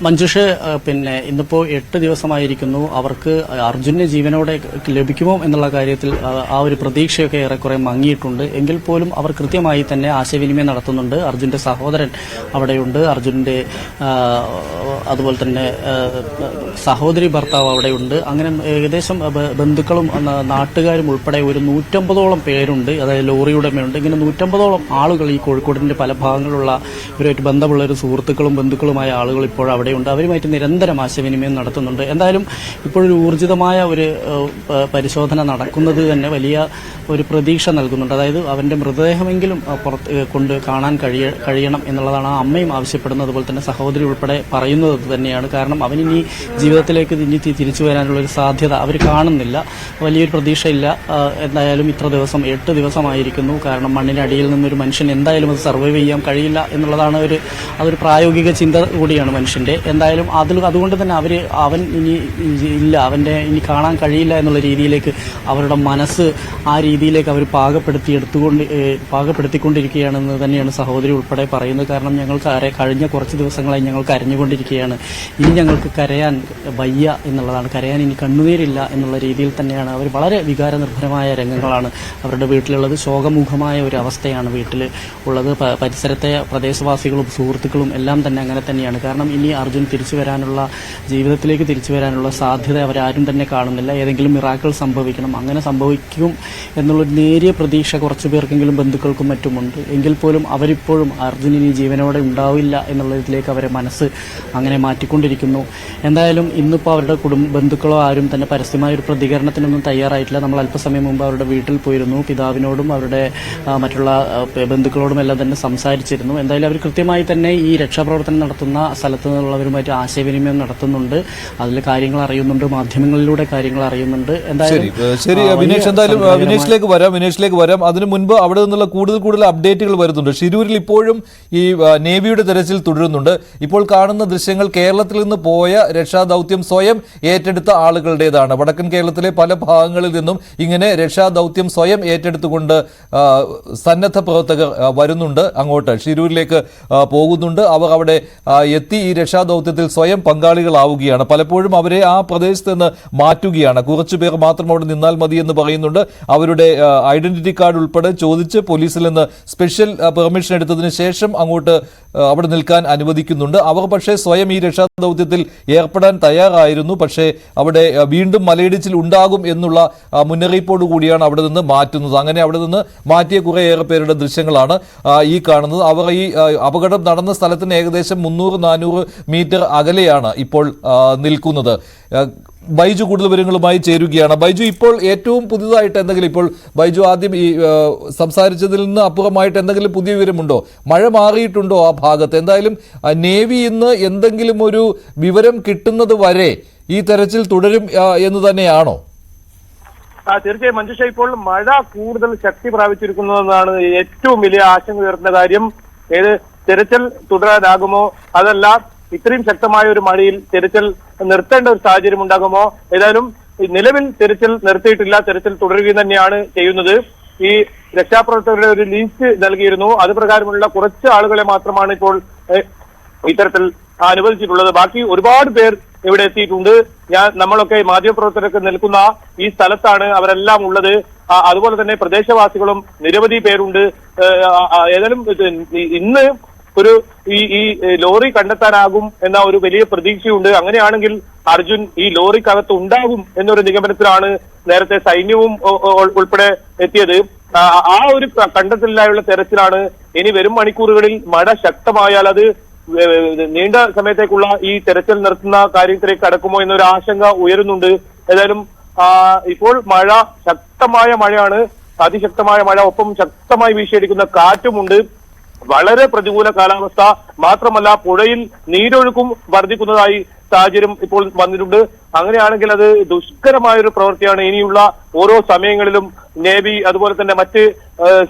മഞ്ജുഷ്, പിന്നെ ഇന്നിപ്പോൾ 8 ദിവസമായിരിക്കുന്നു. അവർക്ക് അർജുനെ ജീവനോടെ ലഭിക്കുമോ എന്നുള്ള കാര്യത്തിൽ ആ ഒരു പ്രതീക്ഷയൊക്കെ ഏറെക്കുറെ മങ്ങിയിട്ടുണ്ട്. എങ്കിൽ പോലും അവർ കൃത്യമായി തന്നെ ആശയവിനിമയം നടത്തുന്നുണ്ട്. അർജുന്റെ സഹോദരൻ അവിടെയുണ്ട്, അർജുന്റെ അതുപോലെ തന്നെ സഹോദരി ഭർത്താവ് അവിടെയുണ്ട്. അങ്ങനെ ഏകദേശം ബന്ധുക്കളും നാട്ടുകാരും ഉൾപ്പെടെ ഒരു 150ഓളം പേരുണ്ട്. അതായത് ലോറിയുടെ മേലുണ്ട്. ഇങ്ങനെ 150ഓളം ആളുകൾ ഈ കോഴിക്കോടിന്റെ പല ഭാഗങ്ങളിലുള്ള ഇവരുമായിട്ട് ബന്ധമുള്ള ഒരു സുഹൃത്തുക്കളും ബന്ധുക്കളുമായ ആളുകൾ ഇപ്പോൾ അവിടെയുണ്ട്. അവരുമായിട്ട് നിരന്തരം ആശയവിനിമയം നടത്തുന്നുണ്ട്. എന്തായാലും ഇപ്പോഴൊരു ഊർജിതമായ ഒരു പരിശോധന നടക്കുന്നത് തന്നെ വലിയ ഒരു പ്രതീക്ഷ നൽകുന്നുണ്ട്. അതായത് അവന്റെ മൃതദേഹമെങ്കിലും കൊണ്ട് കാണാൻ കഴിയണം എന്നുള്ളതാണ് ആ അമ്മയും ആവശ്യപ്പെടുന്നത്. അതുപോലെ തന്നെ സഹോദരി ഉൾപ്പെടെ പറയുന്നത് തന്നെയാണ്. കാരണം അവനിനി ജീവിതത്തിലേക്ക് ഇനി തിരിച്ചു വരാനുള്ള ഒരു സാധ്യത അവർ കാണുന്നില്ല. വലിയൊരു പ്രതീക്ഷയില്ല. എന്തായാലും ഇത്ര ദിവസം 8 ദിവസമായിരിക്കുന്നു. കാരണം മണ്ണിനടിയിൽ നിന്നൊരു മനുഷ്യൻ എന്തായാലും അത് സർവൈവ് ചെയ്യാൻ കഴിയില്ല എന്നുള്ളതാണ് അതൊരു പ്രായോഗിക ചിന്ത കൂടിയാണ് മനുഷ്യന്റെ. എന്തായാലും അതുകൊണ്ട് തന്നെ അവൻ ഇനി ഇല്ല, അവന്റെ ഇനി കാണാൻ കഴിയില്ല എന്നുള്ള രീതിയിലേക്ക് അവരുടെ മനസ്സ് ആ രീതിയിലേക്ക് അവർ പാകപ്പെടുത്തിക്കൊണ്ടിരിക്കുകയാണെന്ന് തന്നെയാണ് സഹോദരി ഉൾപ്പെടെ പറയുന്നത്. കാരണം ഞങ്ങൾക്ക് കഴിഞ്ഞ കുറച്ച് ദിവസങ്ങളായി ഞങ്ങൾ കരഞ്ഞുകൊണ്ടിരിക്കുകയാണ്. ഇനി ഞങ്ങൾക്ക് കരയാൻ വയ്യ എന്നുള്ളതാണ്, കരയാൻ ഇനി കണ്ണുനീരില്ല എന്നുള്ള രീതിയിൽ തന്നെയാണ് അവർ. വളരെ വികാരനിർഭരമായ രംഗങ്ങളാണ് അവരുടെ വീട്ടിലുള്ളത്. ശോകമുഖമായ ഒരു അവസ്ഥയാണ് വീട്ടിൽ ഉള്ളത്. പരിസരത്തെ പ്രദേശവാസികളും സുഹൃത്തുക്കളും എല്ലാം തന്നെ അങ്ങനെ തന്നെയാണ്. കാരണം ഇനി അർജുൻ ജീവിതത്തിലേക്ക് തിരിച്ചു വരാനുള്ള സാധ്യത അവരാരും തന്നെ കാണുന്നില്ല. ഏതെങ്കിലും മിറാക്കിൾ സംഭവിക്കണം, അങ്ങനെ സംഭവിക്കും എന്നുള്ളൊരു നേരിയ പ്രതീക്ഷ കുറച്ചു പേർക്കെങ്കിലും ബന്ധുക്കൾക്കും മറ്റുമുണ്ട്. എങ്കിൽ പോലും അവരിപ്പോഴും അർജുൻ ഇനി ജീവനോടെ ഉണ്ടാവില്ല എന്നുള്ളതിലേക്ക് അവരെ മനസ്സ് അങ്ങനെ മാറ്റിക്കൊണ്ടിരിക്കുന്നു. എന്തായാലും ഇന്നിപ്പോൾ അവരുടെ ബന്ധുക്കളോ ആരും തന്നെ പരസ്യമായ ഒരു പ്രതികരണത്തിനൊന്നും തയ്യാറായിട്ടില്ല. നമ്മൾ അല്പസമയം മുമ്പ് അവരുടെ വീട്ടിൽ പോയിരുന്നു. പിതാവിനോടും അവരുടെ മറ്റുള്ള ബന്ധുക്കളോടും എല്ലാം തന്നെ സംസാരിച്ചിരുന്നു. എന്തായാലും അവർ കൃത്യമായി തന്നെ ഈ രക്ഷാപ്രവർത്തനം നടത്തുന്ന സ്ഥലത്ത് നിന്നുള്ളവരുമായിട്ട് ആശയവിനിമയം നടത്തുന്നുണ്ട്. അതിൽ കാര്യങ്ങൾ അറിയുന്നുണ്ട്, മാധ്യമങ്ങളിലൂടെ കാര്യങ്ങൾ അറിയുന്നുണ്ട്. ശരി വിനേഷ്, എന്തായാലും വിനേഷിലേക്ക് വരാം. അതിനു മുൻപ് അവിടെ നിന്നുള്ള കൂടുതൽ അപ്ഡേറ്റുകൾ വരുന്നുണ്ട്. ഷിരൂരിൽ ഇപ്പോഴും ഈ നേവിയുടെ തെരച്ചിൽ തുടരുന്നുണ്ട്. ഇപ്പോൾ കാണുന്ന ദൃശ്യങ്ങൾ കേരളത്തിൽ നിന്ന് പോയ രക്ഷാദൌത്യം സ്വയം ഏറ്റെടുത്ത ആളുകളുടേതാണ്. വടക്കൻ കേരളത്തിലെ പല ഭാഗങ്ങളിൽ നിന്നും ഇങ്ങനെ രക്ഷാദൌത്യം സ്വയം ഏറ്റെടുത്തുകൊണ്ട് സന്നദ്ധ പ്രവർത്തകർ വരുന്നുണ്ട്. അങ്ങോട്ട് ഷിരൂരിലേക്ക് പോകുന്നുണ്ട്. അവർ അവിടെ എത്തി ഈ രക്ഷാദൌത്യത്തിൽ സ്വയം പങ്കാളികളാവുകയാണ്. പലപ്പോഴും അവരെ ആ പ്രദേശത്ത് നിന്ന് മാറ്റുകയാണ്. കുറച്ചു പേർ മാത്രം അവിടെ നിന്നാൽ മതി എന്ന് പറയുന്നുണ്ട്. അവരുടെ ഐഡന്റിറ്റി കാർഡ് ഉൾപ്പെടെ ചോദിച്ച് പോലീസിൽ നിന്ന് സ്പെഷ്യൽ പെർമിഷൻ എടുത്തതിന് ശേഷം അങ്ങോട്ട് അവിടെ നിൽക്കാൻ അനുവദിക്കുന്നുണ്ട്. അവർ പക്ഷേ സ്വയം ഈ രക്ഷാദൌത്യത്തിൽ ഏർപ്പെടാൻ തയ്യാറായിരുന്നു. പക്ഷേ അവിടെ വീണ്ടും മലയിടിച്ചിൽ ഉണ്ടാകും എന്നുള്ള മുന്നറിയിപ്പോടു കൂടിയാണ് അവിടെ നിന്ന് മാറ്റുന്നത്. അങ്ങനെ അവിടെ നിന്ന് മാറ്റിയ കുറേയേറെ പേരുടെ ദൃശ്യങ്ങളാണ് ഈ കാണുന്നത്. അവർ ഈ അപകടം നടന്ന സ്ഥലത്തിന് ഏകദേശം 300-400 മീറ്റർ അകലെയാണ് ഇപ്പോൾ നിൽക്കുന്നത്. ബൈജു കൂടുതൽ വിവരങ്ങളുമായി ചേരുകയാണ്. ബൈജു, ഇപ്പോൾ ഏറ്റവും പുതിയതായിട്ട് എന്തെങ്കിലും, ഇപ്പോൾ ബൈജു ആദ്യം ഈ സംസാരിച്ചതിൽ നിന്ന് അപ്പുറമായിട്ട് എന്തെങ്കിലും പുതിയ വിവരമുണ്ടോ? മഴ മാറിയിട്ടുണ്ടോ ആ ഭാഗത്ത്? എന്തായാലും നേവി ഇന്ന് എന്തെങ്കിലും ഒരു വിവരം കിട്ടുന്നത് വരെ ഈ തെരച്ചിൽ തുടരും എന്ന് തന്നെയാണോ? തീർച്ചയായും മഞ്ജുഷ, ഇപ്പോൾ മഴ കൂടുതൽ ശക്തി പ്രാപിച്ചിരിക്കുന്നതെന്നാണ് ഏറ്റവും വലിയ ആശങ്ക ഉയർത്തുന്ന കാര്യം. തെരച്ചിൽ തുടരാനാകുമോ, അതല്ല ഇത്രയും ശക്തമായ ഒരു മഴയിൽ തെരച്ചിൽ നിർത്തേണ്ട ഒരു സാഹചര്യം ഉണ്ടാകുമോ? ഏതായാലും നിലവിൽ തെരച്ചിൽ നിർത്തിയിട്ടില്ല, തെരച്ചിൽ തുടരുകയും തന്നെയാണ് ചെയ്യുന്നത്. ഈ രക്ഷാപ്രവർത്തകരുടെ ഒരു ലിസ്റ്റ് നൽകിയിരുന്നു. അത് പ്രകാരമുള്ള കുറച്ച് ആളുകളെ മാത്രമാണ് ഇപ്പോൾ ഇത്തരത്തിൽ അനുവദിച്ചിട്ടുള്ളത്. ബാക്കി ഒരുപാട് പേർ ഇവിടെ എത്തിയിട്ടുണ്ട്. നമ്മളൊക്കെ മാധ്യമപ്രവർത്തകരൊക്കെ നിൽക്കുന്ന ഈ സ്ഥലത്താണ് അവരെല്ലാം ഉള്ളത്. അതുപോലെ തന്നെ പ്രദേശവാസികളും നിരവധി പേരുണ്ട്. ഏതായാലും ഇന്ന് ഈ ലോറി കണ്ടെത്താനാകും എന്ന ഒരു വലിയ പ്രതീക്ഷയുണ്ട്. അങ്ങനെയാണെങ്കിൽ അർജുൻ ഈ ലോറിക്കകത്ത് ഉണ്ടാകും എന്നൊരു നിഗമനത്തിലാണ് നേരത്തെ സൈന്യവും ഉൾപ്പെടെ എത്തിയത്. ആ ഒരു കണ്ടെത്തലിനായുള്ള തെരച്ചിലാണ്. ഇനി വരും മണിക്കൂറുകളിൽ മഴ ശക്തമായാൽ അത് നീണ്ട സമയത്തേക്കുള്ള ഈ തെരച്ചിൽ നിർത്തുന്ന കാര്യത്തിലേക്ക് കടക്കുമോ എന്നൊരു ആശങ്ക ഉയരുന്നുണ്ട്. ഏതായാലും ഇപ്പോൾ മഴ ശക്തമായ മഴയാണ്, അതിശക്തമായ മഴ, ഒപ്പം ശക്തമായി വീശിയടിക്കുന്ന കാറ്റുമുണ്ട്. വളരെ പ്രതികൂല കാലാവസ്ഥ. മാത്രമല്ല പുഴയിൽ നീരൊഴുക്കും വർദ്ധിക്കുന്നതായി സാഹചര്യം ഇപ്പോൾ വന്നിട്ടുണ്ട്. അങ്ങനെയാണെങ്കിൽ അത് ദുഷ്കരമായ ഒരു പ്രവൃത്തിയാണ് ഇനിയുള്ള ഓരോ സമയങ്ങളിലും നേവി അതുപോലെ തന്നെ മറ്റ്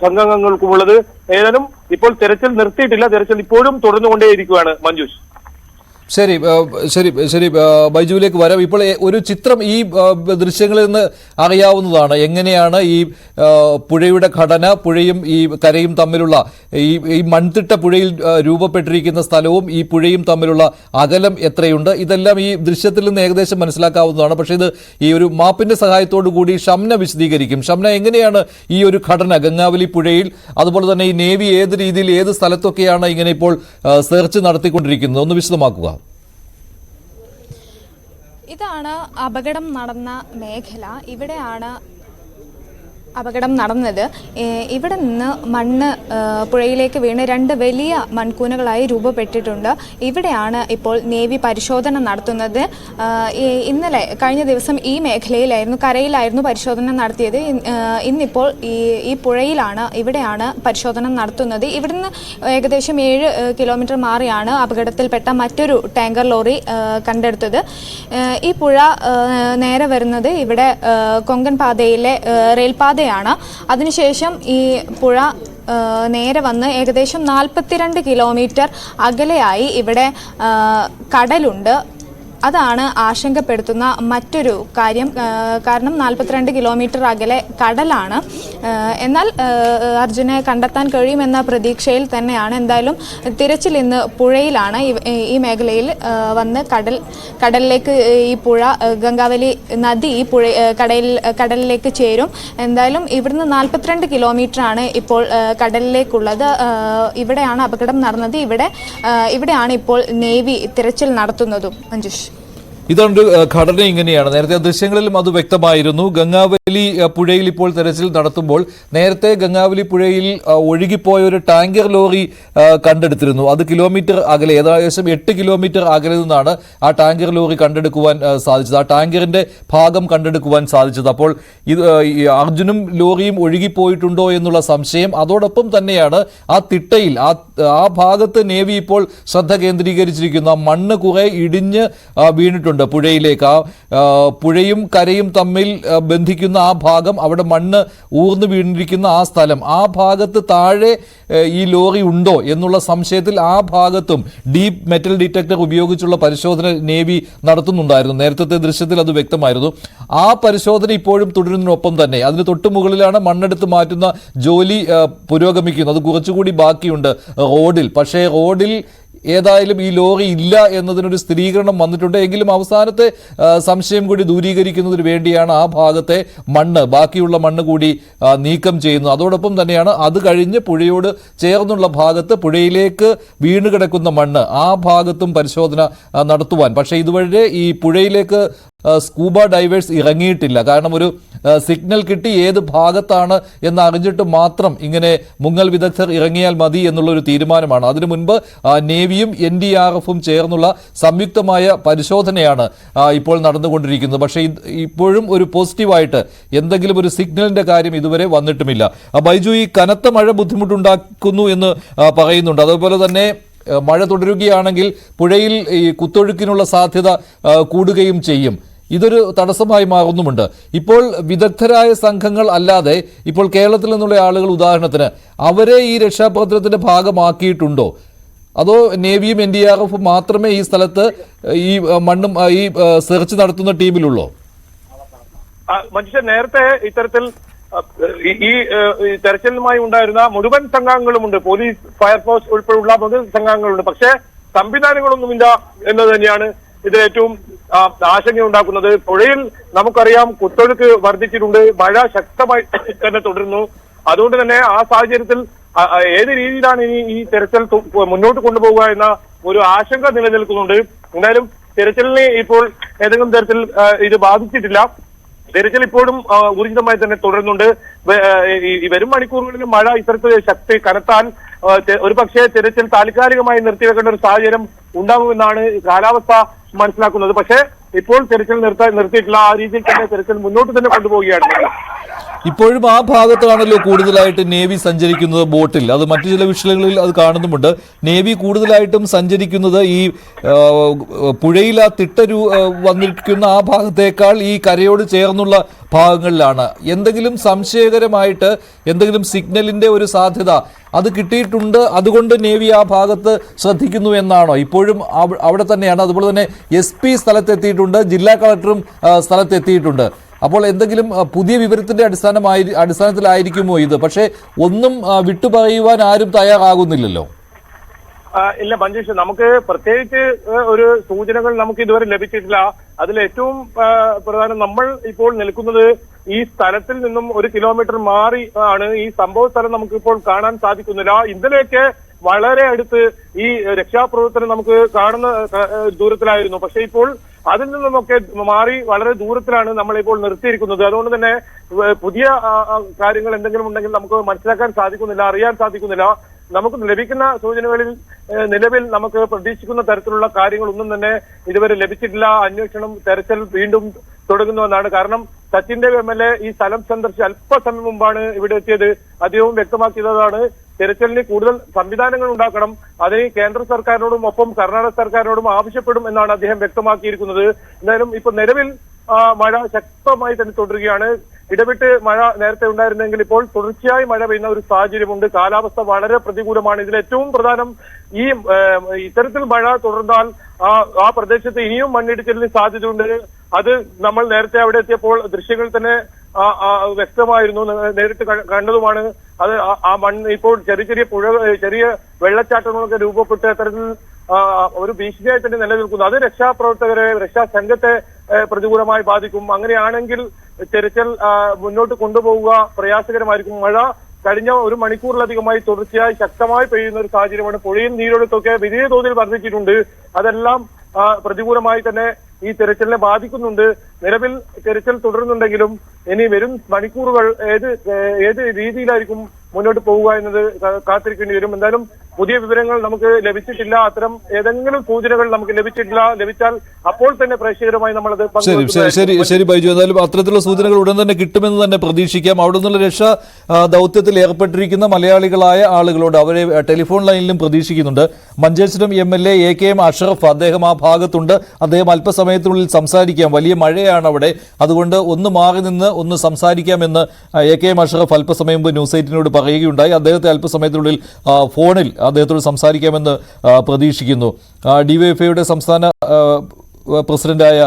സംഘങ്ങൾക്കുമുള്ളത്. ഏതായാലും ഇപ്പോൾ തെരച്ചിൽ നിർത്തിയിട്ടില്ല, തെരച്ചിൽ ഇപ്പോഴും തുടർന്നുകൊണ്ടേയിരിക്കുകയാണ് മഞ്ജുഷ്. ശരി ശരി ശരി ബൈജുവിലേക്ക് വരാം. ഇപ്പോൾ ഒരു ചിത്രം ഈ ദൃശ്യങ്ങളിൽ നിന്ന് അറിയാവുന്നതാണ്. എങ്ങനെയാണ് ഈ പുഴയുടെ ഘടന, പുഴയും ഈ കരയും തമ്മിലുള്ള ഈ മൺതിട്ട പുഴയിൽ രൂപപ്പെട്ടിരിക്കുന്ന സ്ഥലവും ഈ പുഴയും തമ്മിലുള്ള അകലം എത്രയുണ്ട്, ഇതെല്ലാം ഈ ദൃശ്യത്തിൽ നിന്ന് ഏകദേശം മനസ്സിലാക്കാവുന്നതാണ്. പക്ഷേ ഇത് ഈ ഒരു മാപ്പിന്റെ സഹായത്തോടു കൂടി ഷംന വിശദീകരിക്കും. ഷംന, എങ്ങനെയാണ് ഈ ഒരു ഘടന ഗംഗാവലി പുഴയിൽ, അതുപോലെ തന്നെ ഈ നേവി ഏത് രീതിയിൽ ഏത് സ്ഥലത്തൊക്കെയാണ് ഇങ്ങനെ ഇപ്പോൾ സെർച്ച് നടത്തിക്കൊണ്ടിരിക്കുന്നത്, ഒന്ന് വിശദമാക്കുക. ഇതാണ് അപകടം നടന്ന മേഖല. ഇവിടെയാണ് അപകടം നടന്നത്. ഇവിടെ നിന്ന് മണ്ണ് പുഴയിലേക്ക് വീണ് 2 വലിയ മൺകൂനകളായി രൂപപ്പെട്ടിട്ടുണ്ട്. ഇവിടെയാണ് ഇപ്പോൾ നേവി പരിശോധന നടത്തുന്നത്. ഇന്നലെ കഴിഞ്ഞ ദിവസം ഈ മേഖലയിലായിരുന്നു, കരയിലായിരുന്നു പരിശോധന നടത്തിയത്. ഇന്നിപ്പോൾ ഈ പുഴയിലാണ്, ഇവിടെയാണ് പരിശോധന നടത്തുന്നത്. ഇവിടുന്ന് ഏകദേശം 7 കിലോമീറ്റർ മാറിയാണ് അപകടത്തിൽപ്പെട്ട മറ്റൊരു ടാങ്കർ ലോറി കണ്ടെടുത്തത്. ഈ പുഴ നേരെ വരുന്നത് ഇവിടെ കൊങ്കൺ പാതയിലെ റെയിൽപാത ാണ്. അതിനുശേഷം ഈ പുഴ നേരെ വന്ന് ഏകദേശം 42 കിലോമീറ്റർ അകലെയായി ഇവിടെ കടലുണ്ട്. അതാണ് ആശങ്കപ്പെടുത്തുന്ന മറ്റൊരു കാര്യം. കാരണം 42 കിലോമീറ്റർ അകലെ കടലാണ്. എന്നാൽ അർജുനെ കണ്ടെത്താൻ കഴിയുമെന്ന പ്രതീക്ഷയിൽ തന്നെയാണ്. എന്തായാലും തിരച്ചിൽ ഇന്ന് പുഴയിലാണ്. ഈ മേഖലയിൽ വന്ന് കടലിലേക്ക് ഈ പുഴ ഗംഗാവലി നദി ഈ പുഴ കടലിലേക്ക് ചേരും. എന്തായാലും ഇവിടുന്ന് 42 കിലോമീറ്റർ ആണ് ഇപ്പോൾ കടലിലേക്കുള്ളത്. ഇവിടെയാണ് അപകടം നടന്നത്. ഇവിടെയാണ് ഇപ്പോൾ നേവി തിരച്ചിൽ നടത്തുന്നതും. മഞ്ജുഷ്, ഇതുകൊണ്ട് ഘടന ഇങ്ങനെയാണ്. നേരത്തെ ദൃശ്യങ്ങളിലും അത് വ്യക്തമായിരുന്നു. ഗംഗാവലി പുഴയിൽ ഇപ്പോൾ തെരച്ചിൽ നടത്തുമ്പോൾ നേരത്തെ ഗംഗാവലി പുഴയിൽ ഒഴുകിപ്പോയ ഒരു ടാങ്കർ ലോറി കണ്ടെടുത്തിരുന്നു. അത് കിലോമീറ്റർ അകലെ, ഏകദേശം 8 കിലോമീറ്റർ അകലെ നിന്നാണ് ആ ടാങ്കർ ലോറി കണ്ടെടുക്കുവാൻ സാധിച്ചത്, ആ ടാങ്കറിന്റെ ഭാഗം കണ്ടെടുക്കുവാൻ സാധിച്ചത്. അപ്പോൾ ഇത് അർജുനും ലോറിയും ഒഴുകിപ്പോയിട്ടുണ്ടോ എന്നുള്ള സംശയം. അതോടൊപ്പം തന്നെയാണ് ആ തിട്ടയിൽ ആ ഭാഗത്ത് നേവി ഇപ്പോൾ ശ്രദ്ധ കേന്ദ്രീകരിച്ചിരിക്കുന്നു. ആ മണ്ണ് കുറെ ഇടിഞ്ഞ് വീണിട്ടുണ്ട് പുഴയിലേക്ക്. ആ പുഴയും കരയും തമ്മിൽ ബന്ധിക്കുന്ന ആ ഭാഗം, അവിടെ മണ്ണ് ഊർന്നു വീണിരിക്കുന്ന ആ സ്ഥലം, ആ ഭാഗത്ത് താഴെ ഈ ലോറി ഉണ്ടോ എന്നുള്ള സംശയത്തിൽ ആ ഭാഗത്തും ഡീപ്പ് മെറ്റൽ ഡിറ്റക്ടർ ഉപയോഗിച്ചുള്ള പരിശോധന നേവി നടത്തുന്നുണ്ടായിരുന്നു. നേരത്തെ ദൃശ്യത്തിൽ അത് വ്യക്തമായിരുന്നു. ആ പരിശോധന ഇപ്പോഴും തുടരുന്നതിനൊപ്പം തന്നെ അതിന് തൊട്ടുമുകളിലാണ് മണ്ണെടുത്ത് മാറ്റുന്ന ജോലി പുരോഗമിക്കുന്നത്. അത് കുറച്ചുകൂടി ബാക്കിയുണ്ട് റോഡിൽ. പക്ഷേ റോഡിൽ ഏതായാലും ഈ ലോറി ഇല്ല എന്നതിനൊരു സ്ഥിരീകരണം വന്നിട്ടുണ്ട്. എങ്കിലും അവസാനത്തെ സംശയം കൂടി ദൂരീകരിക്കുന്നതിന് വേണ്ടിയാണ് ആ ഭാഗത്തെ മണ്ണ്, ബാക്കിയുള്ള മണ്ണ് കൂടി നീക്കം ചെയ്യുന്നത്. അതോടൊപ്പം തന്നെയാണ് അത് കഴിഞ്ഞ് പുഴയോട് ചേർന്നുള്ള ഭാഗത്ത് പുഴയിലേക്ക് വീണ് കിടക്കുന്ന മണ്ണ്, ആ ഭാഗത്തും പരിശോധന നടത്തുവാൻ. പക്ഷേ ഇതുവരെ ഈ പുഴയിലേക്ക് സ്കൂബ ഡൈവേഴ്സ് ഇറങ്ങിയിട്ടില്ല. കാരണം ഒരു സിഗ്നൽ കിട്ടി ഏത് ഭാഗത്താണ് എന്ന് അറിഞ്ഞിട്ട് മാത്രം ഇങ്ങനെ മുങ്ങൽ വിദഗ്ധർ ഇറങ്ങിയാൽ മതി എന്നുള്ളൊരു തീരുമാനമാണ്. അതിനു മുൻപ് നേവിയും NDRF-ഉം ചേർന്നുള്ള സംയുക്തമായ പരിശോധനയാണ് ഇപ്പോൾ നടന്നുകൊണ്ടിരിക്കുന്നത്. പക്ഷേ ഇപ്പോഴും ഒരു പോസിറ്റീവായിട്ട് എന്തെങ്കിലും ഒരു സിഗ്നലിന്റെ കാര്യം ഇതുവരെ വന്നിട്ടുമില്ല. ബൈജു, ഈ കനത്ത മഴ ബുദ്ധിമുട്ടുണ്ടാക്കുന്നു എന്ന് പറയുന്നുണ്ട്. അതുപോലെ തന്നെ മഴ തുടരുകയാണെങ്കിൽ പുഴയിൽ ഈ കുത്തൊഴുക്കിനുള്ള സാധ്യത കൂടുകയും ചെയ്യും. ഇതൊരു തടസ്സമായി മാറുന്നുമുണ്ട്. ഇപ്പോൾ വിദഗ്ധരായ സംഘങ്ങൾ അല്ലാതെ ഇപ്പോൾ കേരളത്തിൽ നിന്നുള്ള ആളുകൾ, ഉദാഹരണത്തിന്, അവരെ ഈ രക്ഷാപ്രവർത്തനത്തിന്റെ ഭാഗമാക്കിയിട്ടുണ്ടോ? അതോ നേവിയും NDRF-ഉം മാത്രമേ ഈ സ്ഥലത്ത് ഈ മണ്ണും ഈ സെർച്ച് നടത്തുന്ന ടീമിലുള്ളോ? മനുഷ്യൻ നേരത്തെ ഇത്തരത്തിൽ ഈ തെരച്ചിലുമായി ഉണ്ടായിരുന്ന മുഴുവൻ സംഘങ്ങളുമുണ്ട്. പോലീസ്, ഫയർഫോഴ്സ് ഉൾപ്പെടെയുള്ള മുഴുവൻ സംഘങ്ങളുണ്ട്. പക്ഷേ സംവിധാനങ്ങളൊന്നുമില്ല എന്നത് തന്നെയാണ് ഇത് ഏറ്റവും ആശങ്കയുണ്ടാക്കുന്നത്. പുഴയിൽ നമുക്കറിയാം കുത്തൊഴുക്ക് വർദ്ധിച്ചിട്ടുണ്ട്. മഴ ശക്തമായി തന്നെ തുടരുന്നു. അതുകൊണ്ട് തന്നെ ആ സാഹചര്യത്തിൽ ഏത് രീതിയിലാണ് ഇനി ഈ തെരച്ചിൽ മുന്നോട്ട് കൊണ്ടുപോകുക എന്ന ഒരു ആശങ്ക നിലനിൽക്കുന്നുണ്ട്. എന്തായാലും തെരച്ചിലിനെ ഇപ്പോൾ ഏതെങ്കിലും തരത്തിൽ ഇത് ബാധിച്ചിട്ടില്ല. തെരച്ചിൽ ഇപ്പോഴും ഊർജിതമായി തന്നെ തുടരുന്നുണ്ട്. വരും മണിക്കൂറുകളിൽ മഴ ഇത്തരത്തിൽ ശക്തി കനത്താൽ ഒരുപക്ഷെ തെരച്ചിൽ താൽക്കാലികമായി നിർത്തിവെക്കേണ്ട ഒരു സാഹചര്യം ഉണ്ടാകുമെന്നാണ് കാലാവസ്ഥ മനസ്സിലാക്കുന്നത്. പക്ഷേ ഇപ്പോൾ തെരച്ചിൽ നിർത്തിയിട്ടില്ല. ആ രീതിയിൽ തന്നെ തെരച്ചിൽ മുന്നോട്ട് തന്നെ കൊണ്ടുപോവുകയാണ്. ഇപ്പോഴും ആ ഭാഗത്താണല്ലോ കൂടുതലായിട്ട് നേവി സഞ്ചരിക്കുന്നത് ബോട്ടിൽ. അത് മറ്റു ചില വിഷയങ്ങളിൽ അത് കാണുന്നുമുണ്ട്. നേവി കൂടുതലായിട്ടും സഞ്ചരിക്കുന്നത് ഈ പുഴയിൽ ആ വന്നിരിക്കുന്ന ആ ഭാഗത്തേക്കാൾ ഈ കരയോട് ചേർന്നുള്ള ഭാഗങ്ങളിലാണ്. എന്തെങ്കിലും സംശയകരമായിട്ട് എന്തെങ്കിലും സിഗ്നലിന്റെ ഒരു സാധ്യത അത് കിട്ടിയിട്ടുണ്ട്, അതുകൊണ്ട് നേവി ആ ഭാഗത്ത് ശ്രദ്ധിക്കുന്നു എന്നാണോ? ഇപ്പോഴും അവിടെ തന്നെയാണ്. അതുപോലെ തന്നെ SP സ്ഥലത്തെത്തിയിട്ടുണ്ട്, ജില്ലാ കളക്ടറും സ്ഥലത്തെത്തിയിട്ടുണ്ട്. അപ്പോൾ എന്തെങ്കിലും പുതിയ വിവരത്തിന്റെ അടിസ്ഥാനത്തിലായിരിക്കുമോ ഇത്? പക്ഷേ ഒന്നും വിട്ടുപറയുവാൻ ആരും തയ്യാറാകുന്നില്ലല്ലോ. ഇല്ല മഞ്ജുഷ്, നമുക്ക് പ്രത്യേകിച്ച് ഒരു സൂചനകൾ നമുക്ക് ഇതുവരെ ലഭിച്ചിട്ടില്ല. അതിൽ ഏറ്റവും പ്രധാനം, നമ്മൾ ഇപ്പോൾ നിൽക്കുന്നത് ഈ സ്ഥലത്തിൽ നിന്നും 1 കിലോമീറ്റർ മാറി ആണ്. ഈ സംഭവ സ്ഥലം നമുക്ക് ഇപ്പോൾ കാണാൻ സാധിക്കുന്നില്ല. ഇന്നലെയൊക്കെ വളരെ അടുത്ത് ഈ രക്ഷാപ്രവർത്തനം നമുക്ക് കാണുന്ന ദൂരത്തിലായിരുന്നു. പക്ഷെ ഇപ്പോൾ അതിൽ നിന്നുമൊക്കെ മാറി വളരെ ദൂരത്തിലാണ് നമ്മളിപ്പോൾ നിർത്തിയിരിക്കുന്നത്. അതുകൊണ്ട് തന്നെ പുതിയ കാര്യങ്ങൾ എന്തെങ്കിലും ഉണ്ടെങ്കിൽ നമുക്ക് മനസ്സിലാക്കാൻ സാധിക്കുന്നില്ല, അറിയാൻ സാധിക്കുന്നില്ല. നമുക്ക് ലഭിക്കുന്ന സൂചനകളിൽ നിലവിൽ നമുക്ക് പ്രതീക്ഷിക്കുന്ന തരത്തിലുള്ള കാര്യങ്ങളൊന്നും തന്നെ ഇതുവരെ ലഭിച്ചിട്ടില്ല. അന്വേഷണം, തെരച്ചിൽ വീണ്ടും തുടങ്ങുന്നുവെന്നാണ്. കാരണം സച്ചിൻ ദേവ് MLA ഈ സ്ഥലം സന്ദർശിച്ച് അല്പസമയം മുമ്പാണ് ഇവിടെ എത്തിയത്. അദ്ദേഹവും വ്യക്തമാക്കിയതാണ് തെരച്ചിലിന് കൂടുതൽ സംവിധാനങ്ങൾ ഉണ്ടാക്കണം, അതിന് കേന്ദ്ര സർക്കാരിനോടും ഒപ്പം കർണാടക സർക്കാരിനോടും ആവശ്യപ്പെടും എന്നാണ് അദ്ദേഹം വ്യക്തമാക്കിയിരിക്കുന്നത്. എന്തായാലും ഇപ്പൊ നിലവിൽ മഴ ശക്തമായി തന്നെ തുടരുകയാണ്. ഇടവിട്ട് മഴ നേരത്തെ ഉണ്ടായിരുന്നെങ്കിൽ ഇപ്പോൾ തുടർച്ചയായി മഴ പെയ്യുന്ന ഒരു സാഹചര്യമുണ്ട്. കാലാവസ്ഥ വളരെ പ്രതികൂലമാണ്. ഇതിൽ ഏറ്റവും പ്രധാനം, ഈ ഇത്തരത്തിൽ മഴ തുടർന്നാൽ ആ പ്രദേശത്ത് ഇനിയും മണ്ണിടിച്ചിലിന് സാധ്യതയുണ്ട്. അത് നമ്മൾ നേരത്തെ അവിടെ എത്തിയപ്പോൾ ദൃശ്യങ്ങൾ തന്നെ വ്യക്തമായിരുന്നു, നേരിട്ട് കണ്ടതുമാണ്. അത് ആ മണ്ണ് ഇപ്പോൾ ചെറിയ വെള്ളച്ചാട്ടങ്ങളൊക്കെ രൂപപ്പെട്ട് അത്തരത്തിൽ ഒരു ഭീഷണിയായി തന്നെ നിലനിൽക്കുന്നു. അത് രക്ഷാപ്രവർത്തകരെ, രക്ഷാസംഘത്തെ പ്രതികൂലമായി ബാധിക്കും. അങ്ങനെയാണെങ്കിൽ തെരച്ചിൽ മുന്നോട്ട് കൊണ്ടുപോവുക പ്രയാസകരമായിരിക്കും. മഴ കഴിഞ്ഞ 1 മണിക്കൂറിലധികമായി തുടർച്ചയായി ശക്തമായി പെയ്യുന്ന ഒരു സാഹചര്യമാണ്. പുഴയും നീരൊഴുക്കൊക്കെ വലിയ തോതിൽ വർദ്ധിച്ചിട്ടുണ്ട്. അതെല്ലാം പ്രതികൂലമായി തന്നെ ഈ തെരച്ചിലിനെ ബാധിക്കുന്നുണ്ട്. നിലവിൽ തെരച്ചിൽ തുടരുന്നുണ്ടെങ്കിലും ഇനി വരും മണിക്കൂറുകൾ ഏത് രീതിയിലായിരിക്കും മുന്നോട്ട് പോവുക എന്നത് കാത്തിരിക്കേണ്ടി വരും. എന്തായാലും പുതിയ വിവരങ്ങൾ നമുക്ക് ലഭിച്ചിട്ടില്ല. അത്തരം ഏതെങ്കിലും സൂചനകൾ നമുക്ക് ലഭിച്ചിട്ടില്ല. ലഭിച്ചാൽ അപ്പോൾ തന്നെ പ്രേക്ഷകരുമായി നമ്മളത് ശരി ബൈജു, എന്തായാലും അത്തരത്തിലുള്ള സൂചനകൾ ഉടൻ തന്നെ കിട്ടുമെന്ന് തന്നെ പ്രതീക്ഷിക്കാം. അവിടെ നിന്നുള്ള രക്ഷാ ദൗത്യത്തിൽ ഏർപ്പെട്ടിരിക്കുന്ന മലയാളികളായ ആളുകളോട് അവരെ ടെലിഫോൺ ലൈനിലും പ്രതീക്ഷിക്കുന്നുണ്ട്. മഞ്ചേശ്വരം MLA AKM അഷ്റഫ്, അദ്ദേഹം ആ ഭാഗത്തുണ്ട്. അദ്ദേഹം അല്പസമയത്തിനുള്ളിൽ സംസാരിക്കാം. വലിയ മഴയാണ് അവിടെ, അതുകൊണ്ട് ഒന്ന് മാറി നിന്ന് ഒന്ന് സംസാരിക്കാമെന്ന് AKM അഷ്റഫ് അല്പസമയം മുമ്പ് ന്യൂസ് 8നോട് പറയുകയുണ്ടായി. അദ്ദേഹത്തെ അല്പസമയത്തിനുള്ളിൽ ഫോണിൽ അദ്ദേഹത്തോട് സംസാരിക്കാമെന്ന് പ്രതീക്ഷിക്കുന്നു. DYFIയുടെ സംസ്ഥാന പ്രസിഡന്റായ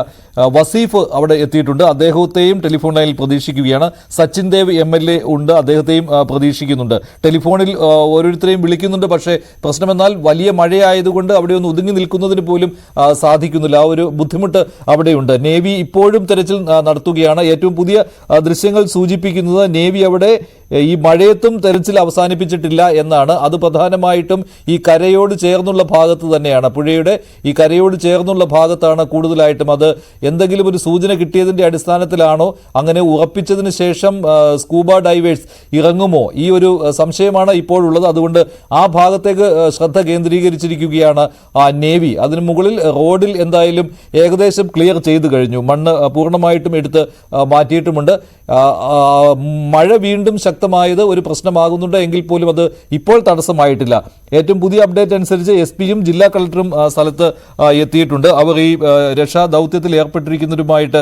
വസീഫ് അവിടെ എത്തിയിട്ടുണ്ട്. അദ്ദേഹത്തെയും ടെലിഫോൺ ലൈനിൽ പ്രതീക്ഷിക്കുകയാണ്. സച്ചിൻ ദേവ് MLA ഉണ്ട്, അദ്ദേഹത്തെയും പ്രതീക്ഷിക്കുന്നുണ്ട്. ടെലിഫോണിൽ ഓരോരുത്തരെയും വിളിക്കുന്നുണ്ട്. പക്ഷേ പ്രശ്നമെന്നാൽ വലിയ മഴയായതുകൊണ്ട് അവിടെ ഒന്ന് ഒതുങ്ങി നിൽക്കുന്നതിന് പോലും സാധിക്കുന്നില്ല. ആ ഒരു ബുദ്ധിമുട്ട് അവിടെയുണ്ട്. നേവി ഇപ്പോഴും തെരച്ചിൽ നടത്തുകയാണ്. ഏറ്റവും പുതിയ ദൃശ്യങ്ങൾ സൂചിപ്പിക്കുന്നത് നേവി അവിടെ ഈ മഴയത്തും തെരച്ചിൽ അവസാനിപ്പിച്ചിട്ടില്ല എന്നാണ്. അത് പ്രധാനമായിട്ടും ഈ കരയോട് ചേർന്നുള്ള ഭാഗത്ത് തന്നെയാണ്, പുഴയുടെ ഈ കരയോട് ചേർന്നുള്ള ഭാഗത്താണ് കൂടുതലായിട്ടും. അത് എന്തെങ്കിലും ഒരു സൂചന കിട്ടിയതിന്റെ അടിസ്ഥാനത്തിലാണോ, അങ്ങനെ ഉറപ്പിച്ചതിന് ശേഷം സ്കൂബ ഡൈവേഴ്സ് ഇറങ്ങുമോ, ഈ ഒരു സംശയമാണ് ഇപ്പോഴുള്ളത്. അതുകൊണ്ട് ആ ഭാഗത്തേക്ക് ശ്രദ്ധ കേന്ദ്രീകരിച്ചിരിക്കുകയാണ് നേവി. അതിന് മുകളിൽ റോഡിൽ എന്തായാലും ഏകദേശം ക്ലിയർ ചെയ്തു കഴിഞ്ഞു. മണ്ണ് പൂർണ്ണമായിട്ടും എടുത്ത് മാറ്റിയിട്ടുമുണ്ട്. മഴ വീണ്ടും ശക്തമായത് ഒരു പ്രശ്നമാകുന്നുണ്ട് എങ്കിൽ പോലും അത് ഇപ്പോൾ തടസ്സമായിട്ടില്ല. ഏറ്റവും പുതിയ അപ്ഡേറ്റ് അനുസരിച്ച് SP-യും ജില്ലാ കളക്ടറും സ്ഥലത്ത് എത്തിയിട്ടുണ്ട്. അവർ ഈ രക്ഷാ ദൗത്യത്തിൽ ഏർപ്പെട്ടിരിക്കുന്നവരുമായിട്ട്